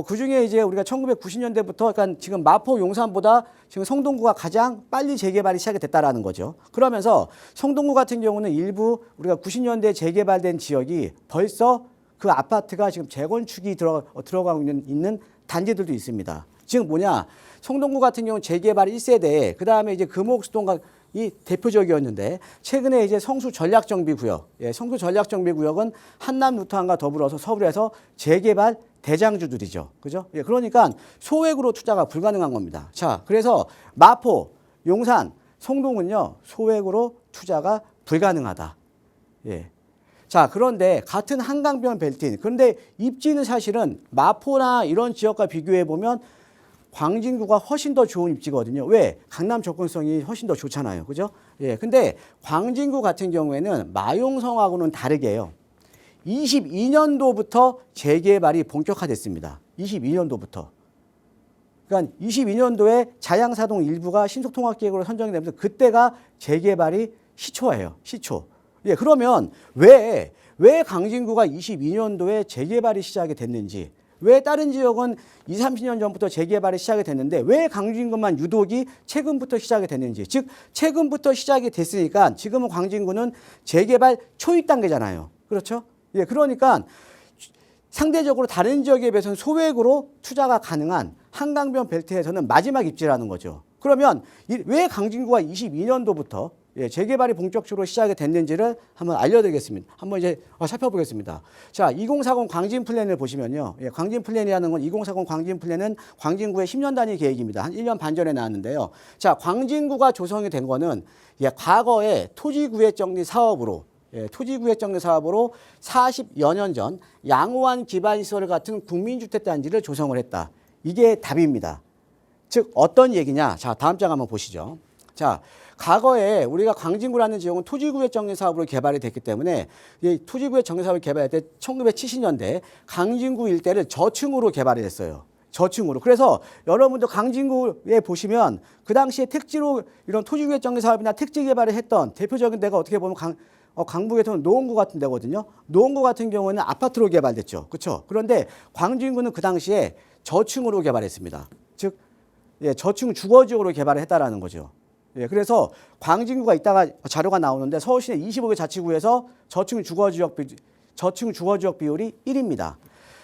그 중에 이제 우리가 1990년대부터 그러니까 지금 마포 용산보다 지금 성동구가 가장 빨리 재개발이 시작이 됐다라는 거죠. 그러면서 성동구 같은 경우는 일부 우리가 90년대 재개발된 지역이 벌써 그 아파트가 지금 재건축이 들어가고 있는 단지들도 있습니다. 지금 뭐냐? 성동구 같은 경우는 재개발 1세대에 그 다음에 이제 금호옥수동이 대표적이었는데 최근에 이제 성수 전략정비구역, 성수 전략정비구역은 한남뉴타운과 더불어서 서울에서 재개발 대장주들이죠, 그죠? 예, 그러니까 소액으로 투자가 불가능한 겁니다. 자, 그래서 마포, 용산, 성동은요 소액으로 투자가 불가능하다. 예. 자, 그런데 같은 한강변 벨트인 그런데 입지는 사실은 마포나 이런 지역과 비교해 보면 광진구가 훨씬 더 좋은 입지거든요. 왜? 강남 접근성이 훨씬 더 좋잖아요. 그죠? 예. 근데 광진구 같은 경우에는 마용성하고는 다르게요. 22년도부터 재개발이 본격화됐습니다. 22년도부터. 그러니까 22년도에 자양사동 일부가 신속통합계획으로 선정이 되면서 그때가 재개발이 시초예요. 시초. 예, 그러면 왜 광진구가 22년도에 재개발이 시작이 됐는지, 왜 다른 지역은 20, 30년 전부터 재개발이 시작이 됐는데 왜 광진구만 유독이 최근부터 시작이 됐는지, 즉 최근부터 시작이 됐으니까 지금은 광진구는 재개발 초입 단계잖아요. 그렇죠? 예, 그러니까 상대적으로 다른 지역에 비해서는 소액으로 투자가 가능한 한강변 벨트에서는 마지막 입지라는 거죠. 그러면 왜 광진구가 22년도부터 재개발이 본격적으로 시작이 됐는지를 한번 알려드리겠습니다. 한번 이제 살펴보겠습니다. 자, 2040 광진 플랜을 보시면요. 광진 플랜이라는 건 2040 광진 플랜은 광진구의 10년 단위 계획입니다. 한 1년 반 전에 나왔는데요. 자, 광진구가 조성이 된 거는 과거에 토지구획 정리 사업으로 40여 년 전 양호한 기반시설 같은 국민주택단지를 조성을 했다. 이게 답입니다. 즉 어떤 얘기냐? 자, 다음 장 한번 보시죠. 자, 과거에 우리가 광진구라는 지역은 토지구획 정리 사업으로 개발이 됐기 때문에 이 토지구획 정리 사업을 개발할 때 1970년대 광진구 일대를 저층으로 개발이 됐어요. 저층으로. 그래서 여러분도 광진구에 보시면 그 당시에 택지로 이런 토지구획 정리 사업이나 택지 개발을 했던 대표적인 데가 어떻게 보면 강북에서는 노원구 같은 데거든요. 노원구 같은 경우는 아파트로 개발됐죠. 그렇죠? 그런데 광진구는 그 당시에 저층으로 개발했습니다. 즉 저층 주거지역으로 개발을 했다라는 거죠. 예, 그래서 광진구가 이따가 자료가 나오는데 서울시내 25개 자치구에서 저층 주거지역 비율이 1입니다.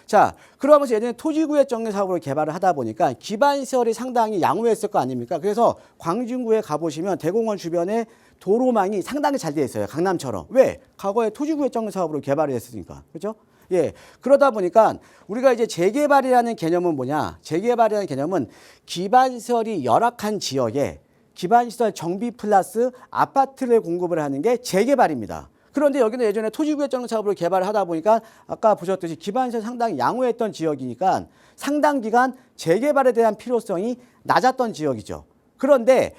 자, 그러면서 예전에 토지구획 정리 사업으로 개발을 하다 보니까 기반시설이 상당히 양호했을 거 아닙니까? 그래서 광진구에 가보시면 대공원 주변에 도로망이 상당히 잘 되어 있어요. 강남처럼. 왜? 과거에 토지구획 정리 사업으로 개발을 했으니까. 그렇죠? 예. 그러다 보니까 우리가 이제 재개발이라는 개념은 뭐냐? 재개발이라는 개념은 기반시설이 열악한 지역에 기반시설 정비 플러스 아파트를 공급을 하는 게 재개발입니다. 그런데 여기는 예전에 토지구획 정리 사업으로 개발을 하다 보니까 아까 보셨듯이 기반시설 상당히 양호했던 지역이니까 상당 기간 재개발에 대한 필요성이 낮았던 지역이죠. 그런데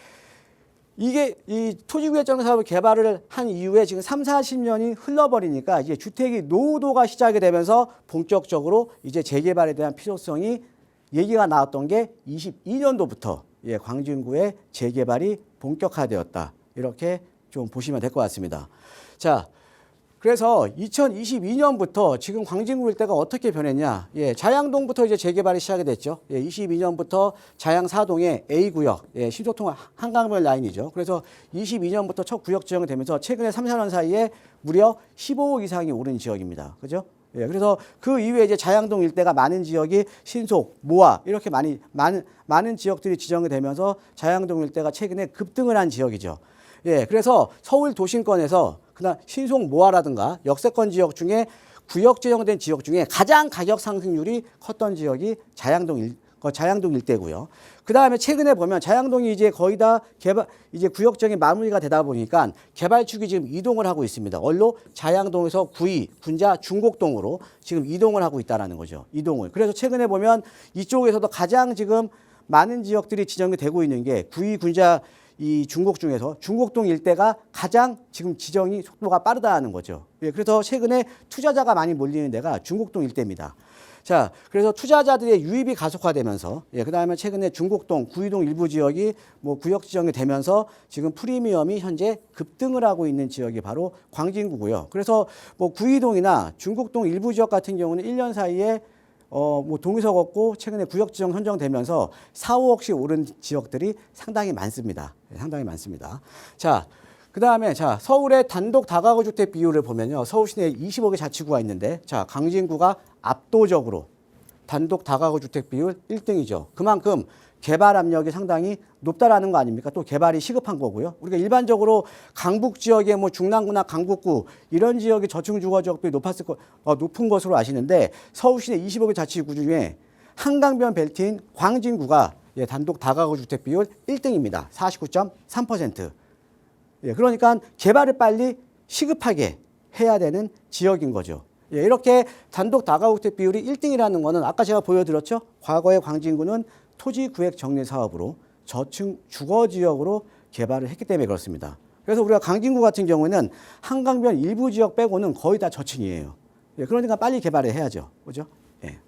이게 이 토지구획 정리 사업을 개발을 한 이후에 지금 3, 40년이 흘러버리니까 이제 주택이 노후도가 시작이 되면서 본격적으로 이제 재개발에 대한 필요성이 얘기가 나왔던 게 22년도부터 광진구의 재개발이 본격화되었다. 이렇게 좀 보시면 될 것 같습니다. 자, 그래서 2022년부터 지금 광진구 일대가 어떻게 변했냐? 자양동부터 이제 재개발이 시작이 됐죠. 22년부터 자양 4동의 A구역, 신속통합 한강변 라인이죠. 그래서 22년부터 첫 구역 지정이 되면서 최근에 3, 4년 사이에 무려 15억 이상이 오른 지역입니다. 그죠? 그래서 그 이후에 이제 자양동 일대가 많은 지역이 신속, 모아 이렇게 많은 지역들이 지정이 되면서 자양동 일대가 최근에 급등을 한 지역이죠. 그래서 서울 도심권에서 그다음 신속, 모아라든가 역세권 지역 중에 구역 지정된 지역 중에 가장 가격 상승률이 컸던 지역이 자양동 일대고요. 그 다음에 최근에 보면 자양동이 이제 거의 다 이제 구역적인 마무리가 되다 보니까 개발축이 지금 이동을 하고 있습니다. 어디로? 자양동에서 구이, 군자, 중곡동으로 지금 이동을 하고 있다라는 거죠. 이동을. 그래서 최근에 보면 이쪽에서도 가장 지금 많은 지역들이 지정이 되고 있는 게 구이, 군자, 이 중곡 중에서 중곡동 일대가 가장 지금 지정이 속도가 빠르다는 거죠. 그래서 최근에 투자자가 많이 몰리는 데가 중곡동 일대입니다. 자, 그래서 투자자들의 유입이 가속화되면서, 그 다음에 최근에 중곡동, 구이동 일부 지역이 뭐 구역 지정이 되면서 지금 프리미엄이 현재 급등을 하고 있는 지역이 바로 광진구고요. 그래서 뭐 구이동이나 중곡동 일부 지역 같은 경우는 1년 사이에 뭐 동의석 얻고 최근에 구역 지정 선정되면서 4, 5억씩 오른 지역들이 상당히 많습니다. 상당히 많습니다. 자, 그 다음에 서울의 단독 다가구 주택 비율을 보면요. 서울 시내에 20억의 자치구가 있는데 광진구가 압도적으로 단독 다가구 주택 비율 1등이죠. 그만큼 개발 압력이 상당히 높다라는 거 아닙니까? 또 개발이 시급한 거고요. 우리가 일반적으로 강북 지역의 뭐 중랑구나 강북구 이런 지역의 저층 주거 지역비 높은 것으로 아시는데 서울 시내 20억의 자치구 중에 한강변 벨트인 광진구가 단독 다가구 주택 비율 1등입니다. 49.3%. 그러니까 개발을 빨리 시급하게 해야 되는 지역인 거죠. 이렇게 단독 다가구 주택 비율이 1등이라는 거는 아까 제가 보여드렸죠. 과거의 광진구는 토지 구획 정리 사업으로 저층 주거 지역으로 개발을 했기 때문에 그렇습니다. 그래서 우리가 강진구 같은 경우에는 한강변 일부 지역 빼고는 거의 다 저층이에요. 예, 그러니까 빨리 개발을 해야죠. 그죠? 예.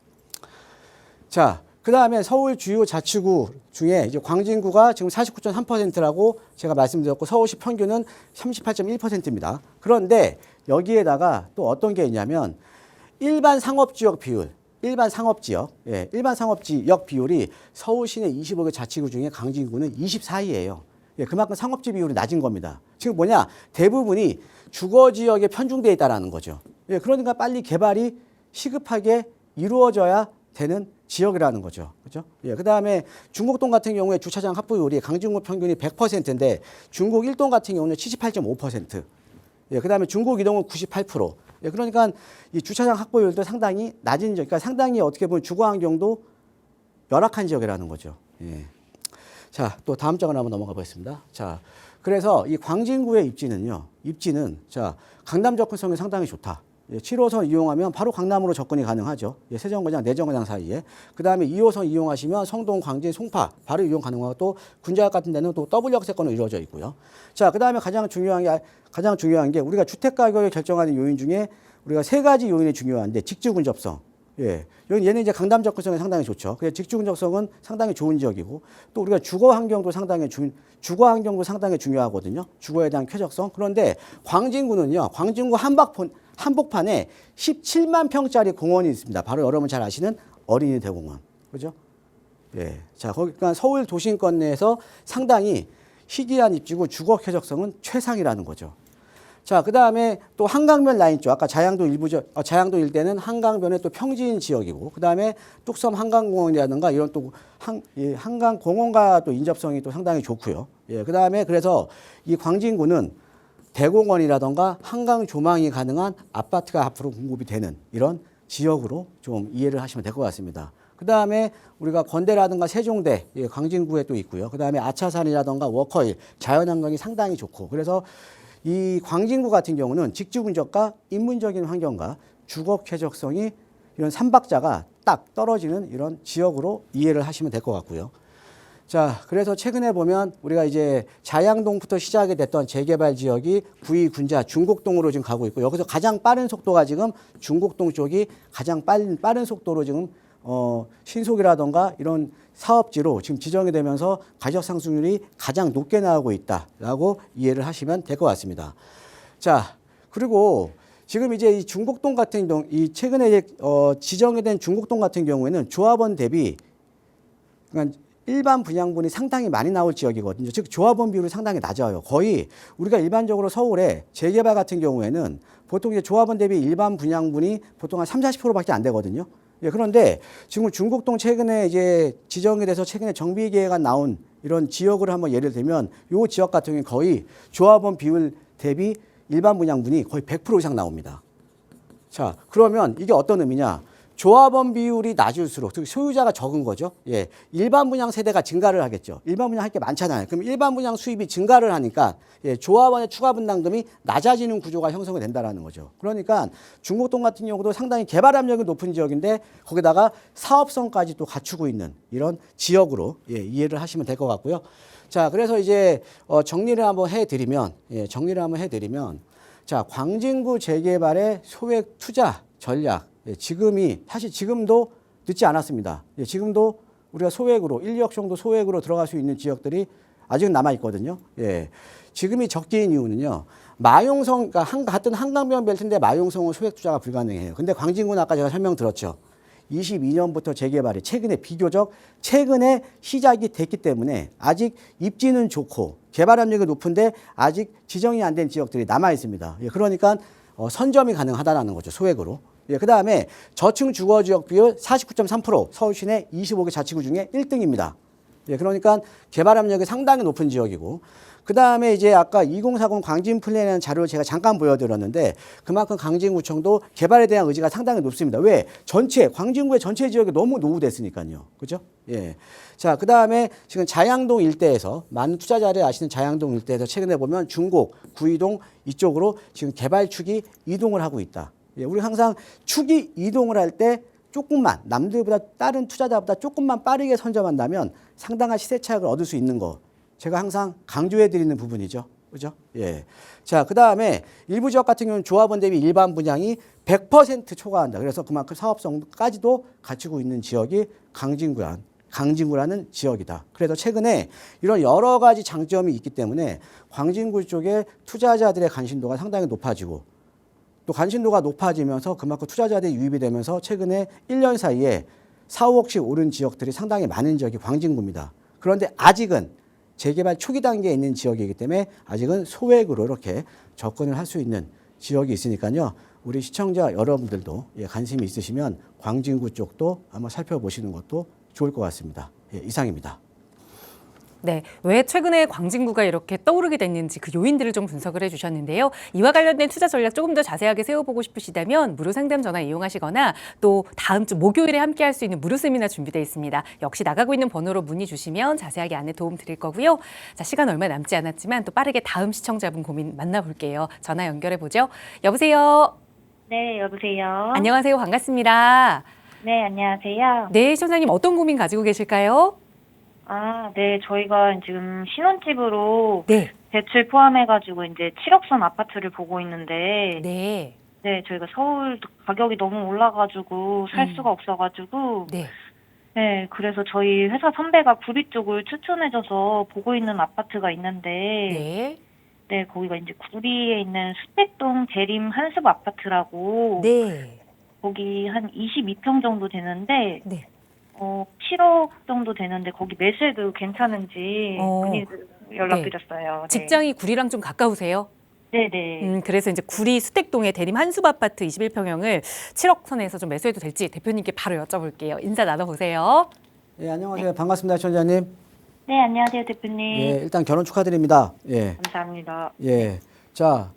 자, 그 다음에 서울 주요 자치구 중에 이제 광진구가 지금 49.3%라고 제가 말씀드렸고 서울시 평균은 38.1%입니다. 그런데 여기에다가 또 어떤 게 있냐면 일반 상업지역 비율, 일반 상업지역 비율이 서울 시내 25개 자치구 중에 광진구는 24위예요. 예, 그만큼 상업지 비율이 낮은 겁니다. 지금 뭐냐? 대부분이 주거지역에 편중되어 있다는 거죠. 예, 그러니까 빨리 개발이 시급하게 이루어져야 되는 지역이라는 거죠. 그죠? 예, 그 다음에 중곡동 같은 경우에 주차장 확보율이 강진구 평균이 100%인데 중곡 1동 같은 경우는 78.5%. 예, 그 다음에 중곡 2동은 98%. 예, 그러니까 이 주차장 확보율도 상당히 낮은 지역, 그러니까 상당히 어떻게 보면 주거 환경도 열악한 지역이라는 거죠. 예. 자, 또 다음 장을 한번 넘어가 보겠습니다. 자, 그래서 이 광진구의 입지는 자, 강남 접근성이 상당히 좋다. 예, 7호선 이용하면 바로 강남으로 접근이 가능하죠. 예, 세정거장, 내정거장 사이에. 그 다음에 2호선 이용하시면 성동, 광진, 송파 바로 이용 가능하고 또 군자역 같은 데는 또 더블 역세권으로 이루어져 있고요. 자, 그 다음에 가장 중요한 게 우리가 주택 가격을 결정하는 요인 중에 우리가 세 가지 요인이 중요한데 직주 근접성. 예, 얘는 이제 강남 접근성이 상당히 좋죠. 그래서 직주 근접성은 상당히 좋은 지역이고 또 우리가 주거 환경도 상당히 중요하거든요. 주거에 대한 쾌적성. 그런데 광진구는요, 광진구 한복판에 17만 평짜리 공원이 있습니다. 바로 여러분 잘 아시는 어린이 대공원. 그죠? 예. 자, 그러니까 서울 도심권 내에서 상당히 희귀한 입지고 주거 쾌적성은 최상이라는 거죠. 자, 그 다음에 또 한강변 라인 쪽, 아까 자양도 일대는 한강변의 또 평지인 지역이고, 그 다음에 뚝섬 한강공원이라든가 이런 또 한강공원과 또 인접성이 또 상당히 좋고요. 예, 그 다음에 그래서 이 광진구는 대공원이라든가 한강 조망이 가능한 아파트가 앞으로 공급이 되는 이런 지역으로 좀 이해를 하시면 될 것 같습니다. 그 다음에 우리가 건대라든가 세종대, 예, 광진구에 또 있고요. 그 다음에 아차산이라든가 워커힐, 자연환경이 상당히 좋고, 그래서 이 광진구 같은 경우는 직주 근접과 인문적인 환경과 주거 쾌적성이 이런 삼박자가 딱 떨어지는 이런 지역으로 이해를 하시면 될 것 같고요. 자, 그래서 최근에 보면 우리가 이제 자양동부터 시작이 됐던 재개발 지역이 구이, 군자, 중곡동으로 지금 가고 있고 여기서 가장 빠른 속도가 지금 중곡동 쪽이 가장 빠른 속도로 지금 신속이라던가 이런 사업지로 지금 지정이 되면서 가격 상승률이 가장 높게 나오고 있다라고 이해를 하시면 될 것 같습니다. 자, 그리고 지금 이제 이 중곡동 같은 경우, 이 최근에 지정이 된 중곡동 같은 경우에는 조합원 대비 그러니까 일반 분양분이 상당히 많이 나올 지역이거든요. 즉 조합원 비율이 상당히 낮아요. 거의 우리가 일반적으로 서울에 재개발 같은 경우에는 보통 이제 조합원 대비 일반 분양분이 보통 한 30-40%밖에 안 되거든요. 예, 그런데 지금 중곡동 최근에 이제 지정이 돼서 최근에 정비 계획안 나온 이런 지역으로 한번 예를 들면 이 지역 같은 경우는 거의 조합원 비율 대비 일반 분양분이 거의 100% 이상 나옵니다. 자, 그러면 이게 어떤 의미냐? 조합원 비율이 낮을수록, 즉 소유자가 적은 거죠. 예, 일반 분양 세대가 증가를 하겠죠. 일반 분양 할 게 많잖아요. 그럼 일반 분양 수입이 증가를 하니까 예, 조합원의 추가 분담금이 낮아지는 구조가 형성이 된다라는 거죠. 그러니까 중곡동 같은 경우도 상당히 개발 압력이 높은 지역인데 거기다가 사업성까지 또 갖추고 있는 이런 지역으로 예, 이해를 하시면 될 것 같고요. 자, 그래서 이제 정리를 한번 해드리면, 자, 광진구 재개발의 소액 투자 전략. 예, 사실 지금도 늦지 않았습니다. 예, 지금도 우리가 소액으로 1억 정도 소액으로 들어갈 수 있는 지역들이 아직은 남아 있거든요. 예, 지금이 적기인 이유는요. 마용성, 그러니까 같은 한강변 벨트인데 마용성은 소액 투자가 불가능해요. 근데 광진구는 아까 제가 설명드렸죠. 22년부터 재개발이 최근에 시작이 됐기 때문에 아직 입지는 좋고 개발 압력이 높은데 아직 지정이 안 된 지역들이 남아 있습니다. 예, 그러니까 선점이 가능하다는 거죠. 소액으로. 예, 그 다음에 저층 주거지역 비율 49.3% 서울 시내 25개 자치구 중에 1등입니다. 예, 그러니까 개발 압력이 상당히 높은 지역이고 그 다음에 이제 아까 2040 광진 플랜이라는 자료를 제가 잠깐 보여드렸는데 그만큼 광진구청도 개발에 대한 의지가 상당히 높습니다. 왜? 광진구의 전체 지역이 너무 노후됐으니까요. 그죠? 예. 자, 그 다음에 지금 자양동 일대에서 많은 투자자를 아시는 자양동 일대에서 최근에 보면 중곡, 구이동 이쪽으로 지금 개발축이 이동을 하고 있다. 예, 우리 항상 축이 이동을 할 때 조금만 남들보다 다른 투자자보다 조금만 빠르게 선점한다면 상당한 시세 차익을 얻을 수 있는 거 제가 항상 강조해 드리는 부분이죠. 그죠? 예. 자, 그다음에 일부 지역 같은 경우는 조합원 대비 일반 분양이 100% 초과한다. 그래서 그만큼 사업성까지도 갖추고 있는 지역이 강진구라는 지역이다. 그래서 최근에 이런 여러 가지 장점이 있기 때문에 광진구 쪽에 투자자들의 관심도가 상당히 높아지고 또 관심도가 높아지면서 그만큼 투자자들이 유입이 되면서 최근에 1년 사이에 4, 5억씩 오른 지역들이 상당히 많은 지역이 광진구입니다. 그런데 아직은 재개발 초기 단계에 있는 지역이기 때문에 아직은 소액으로 이렇게 접근을 할 수 있는 지역이 있으니까요. 우리 시청자 여러분들도 관심이 있으시면 광진구 쪽도 한번 살펴보시는 것도 좋을 것 같습니다. 예, 이상입니다. 네, 왜 최근에 광진구가 이렇게 떠오르게 됐는지 그 요인들을 좀 분석을 해주셨는데요. 이와 관련된 투자 전략 조금 더 자세하게 세워보고 싶으시다면 무료 상담 전화 이용하시거나 또 다음 주 목요일에 함께할 수 있는 무료 세미나 준비되어 있습니다. 역시 나가고 있는 번호로 문의 주시면 자세하게 안내 도움 드릴 거고요. 자, 시간 얼마 남지 않았지만 또 빠르게 다음 시청자분 고민 만나볼게요. 전화 연결해 보죠. 여보세요. 네, 여보세요. 안녕하세요. 반갑습니다. 네, 안녕하세요. 네, 시청자님 어떤 고민 가지고 계실까요? 네, 저희가 지금 신혼집으로 네. 대출 포함해가지고 이제 7억선 아파트를 보고 있는데, 네. 네, 저희가 서울 가격이 너무 올라가지고 살 수가 없어가지고, 네. 네, 그래서 저희 회사 선배가 구리 쪽을 추천해줘서 보고 있는 아파트가 있는데, 네. 네, 거기가 이제 구리에 있는 수택동 대림 한숲 아파트라고, 네. 거기 한 22평 정도 되는데, 네. 7억 정도 되는데 거기 매수해도 괜찮은지 문의를 연락드렸어요. 네. 직장이 구리랑 좀 가까우세요? 네네. 그래서 이제 구리 수택동의 대림 한숲 아파트 21평형을 7억 선에서 좀 매수해도 될지 대표님께 바로 여쭤볼게요. 인사 나눠보세요. 예, 안녕하세요. 반갑습니다, 시청자님. 네, 안녕하세요, 대표님. 예, 일단 결혼 축하드립니다. 예. 감사합니다. 예. 자,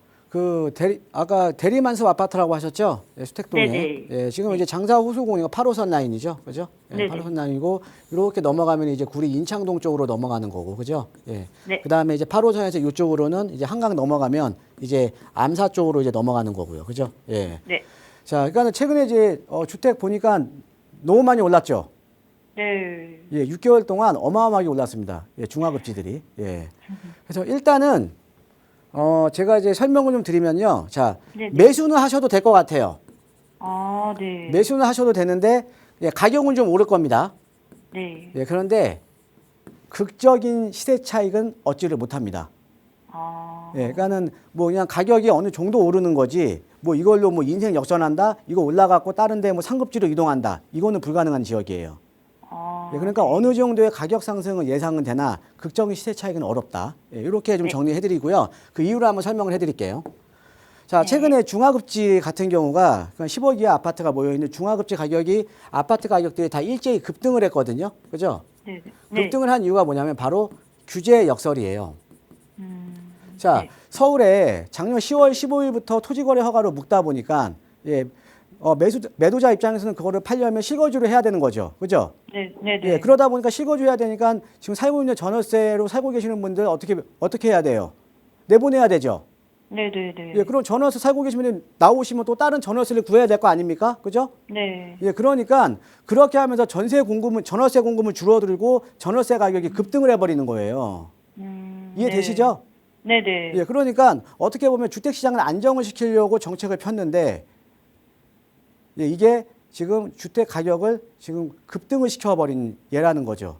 아까 대리만습 아파트라고 하셨죠? 예, 수택동에. 네네. 예, 지금 이제 장사 호수공이가 8호선 라인이죠. 그죠? 예, 네네. 8호선 라인이고, 이렇게 넘어가면 이제 구리 인창동 쪽으로 넘어가는 거고, 그죠? 예. 네. 그 다음에 이제 8호선에서 이쪽으로는 이제 한강 넘어가면 이제 암사 쪽으로 이제 넘어가는 거고요. 그죠? 예. 네. 자, 그러니까 최근에 이제 주택 보니까 너무 많이 올랐죠? 네. 예, 6개월 동안 어마어마하게 올랐습니다. 예, 중화급지들이. 예. 그래서 일단은 제가 이제 설명을 좀 드리면요. 자, 네네. 매수는 하셔도 될 것 같아요. 네. 매수는 하셔도 되는데, 예, 가격은 좀 오를 겁니다. 네. 예, 그런데 극적인 시세 차익은 얻지를 못합니다. 예, 그러니까는 뭐 그냥 가격이 어느 정도 오르는 거지, 뭐 이걸로 뭐 인생 역전한다, 이거 올라가고 다른데 뭐 상급지로 이동한다, 이거는 불가능한 지역이에요. 예, 그러니까 어느 정도의 가격 상승은 예상은 되나 극적인 시세 차익은 어렵다. 예, 이렇게 좀 정리해드리고요. 그 이유를 한번 설명을 해드릴게요. 자, 최근에 중화급지 같은 경우가 10억 이하 아파트가 모여있는 중화급지 가격이 아파트 가격들이 다 일제히 급등을 했거든요. 그죠? 네. 급등을 한 이유가 뭐냐면 바로 규제 역설이에요. 자, 네. 서울에 작년 10월 15일부터 토지거래 허가로 묶다 보니까 예, 매도자 입장에서는 그거를 팔려면 실거주를 해야 되는 거죠. 그죠? 네. 네. 예, 그러다 보니까 실거주해야 되니까 지금 살고 있는 전월세로 살고 계시는 분들 어떻게 해야 돼요? 내보내야 되죠. 네. 네. 예, 그럼 전월세 살고 계시면 나오시면 또 다른 전월세를 구해야 될 거 아닙니까? 그죠? 네. 예, 그러니까 그렇게 하면서 전월세 공급은 줄어들고 전월세 가격이 급등을 해버리는 거예요. 이해되시죠? 네. 네. 예, 그러니까 어떻게 보면 주택 시장을 안정을 시키려고 정책을 폈는데, 예, 이게 지금 주택 가격을 지금 급등을 시켜버린 예라는 거죠.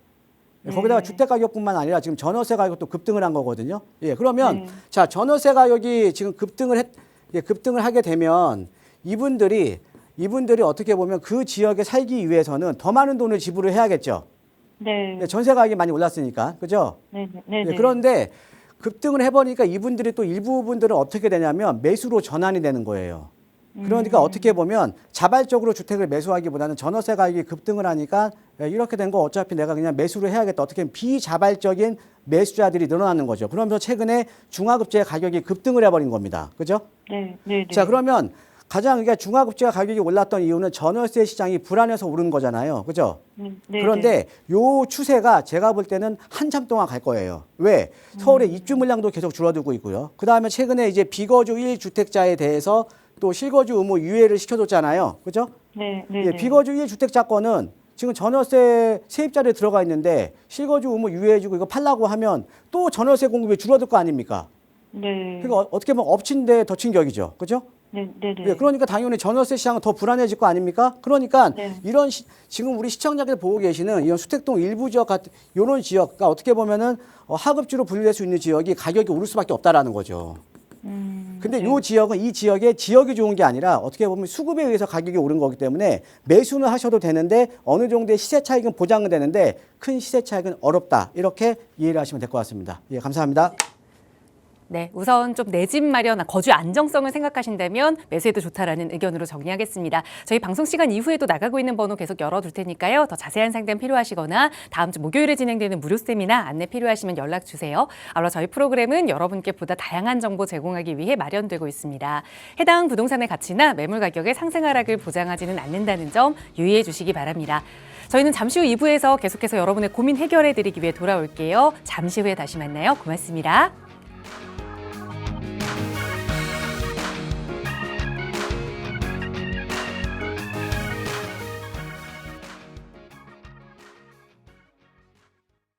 예, 거기다가 주택 가격뿐만 아니라 지금 전월세 가격도 급등을 한 거거든요. 예, 그러면 자, 전월세 가격이 지금 급등을 하게 되면 이분들이 어떻게 보면 그 지역에 살기 위해서는 더 많은 돈을 지불을 해야겠죠. 네. 예, 전세 가격이 많이 올랐으니까, 그죠? 네. 예, 그런데 급등을 해보니까 이분들이 또 일부 분들은 어떻게 되냐면 매수로 전환이 되는 거예요. 그러니까 어떻게 보면 자발적으로 주택을 매수하기보다는 전월세 가격이 급등을 하니까 이렇게 된 거 어차피 내가 그냥 매수를 해야겠다. 어떻게 보면 비자발적인 매수자들이 늘어나는 거죠. 그러면서 최근에 중화급지의 가격이 급등을 해버린 겁니다. 그죠? 네. 자, 그러면 그러니까 중화급지가 가격이 올랐던 이유는 전월세 시장이 불안해서 오른 거잖아요. 그죠? 네. 그런데 요 추세가 제가 볼 때는 한참 동안 갈 거예요. 왜? 서울의 입주 물량도 계속 줄어들고 있고요. 그 다음에 최근에 이제 비거주 1주택자에 대해서 또 실거주 의무 유예를 시켜줬잖아요. 그죠? 네, 네. 예, 비거주 1주택자권은 지금 전월세 세입자리에 들어가 있는데 실거주 의무 유예해주고 이거 팔라고 하면 또 전월세 공급이 줄어들 거 아닙니까? 네. 그러니까 어떻게 보면 엎친 데 덮친 격이죠. 그죠? 네, 네, 네. 예, 그러니까 당연히 전월세 시장은 더 불안해질 거 아닙니까? 그러니까 네. 이런 지금 우리 시청자들 보고 계시는 이런 수택동 일부 지역 같은 이런 지역, 그러니까 어떻게 보면은 하급지로 분류될 수 있는 지역이 가격이 오를 수밖에 없다라는 거죠. 근데 네. 요 지역은 이 지역의 지역이 좋은 게 아니라 어떻게 보면 수급에 의해서 가격이 오른 거기 때문에 매수는 하셔도 되는데 어느 정도의 시세 차익은 보장은 되는데 큰 시세 차익은 어렵다. 이렇게 이해를 하시면 될 것 같습니다. 예, 감사합니다. 네, 우선 좀 내 집 마련, 거주 안정성을 생각하신다면 매수해도 좋다라는 의견으로 정리하겠습니다. 저희 방송 시간 이후에도 나가고 있는 번호 계속 열어둘 테니까요. 더 자세한 상담 필요하시거나 다음 주 목요일에 진행되는 무료 세미나 안내 필요하시면 연락 주세요. 아울러 저희 프로그램은 여러분께 보다 다양한 정보 제공하기 위해 마련되고 있습니다. 해당 부동산의 가치나 매물 가격의 상승 하락을 보장하지는 않는다는 점 유의해 주시기 바랍니다. 저희는 잠시 후 2부에서 계속해서 여러분의 고민 해결해 드리기 위해 돌아올게요. 잠시 후에 다시 만나요. 고맙습니다.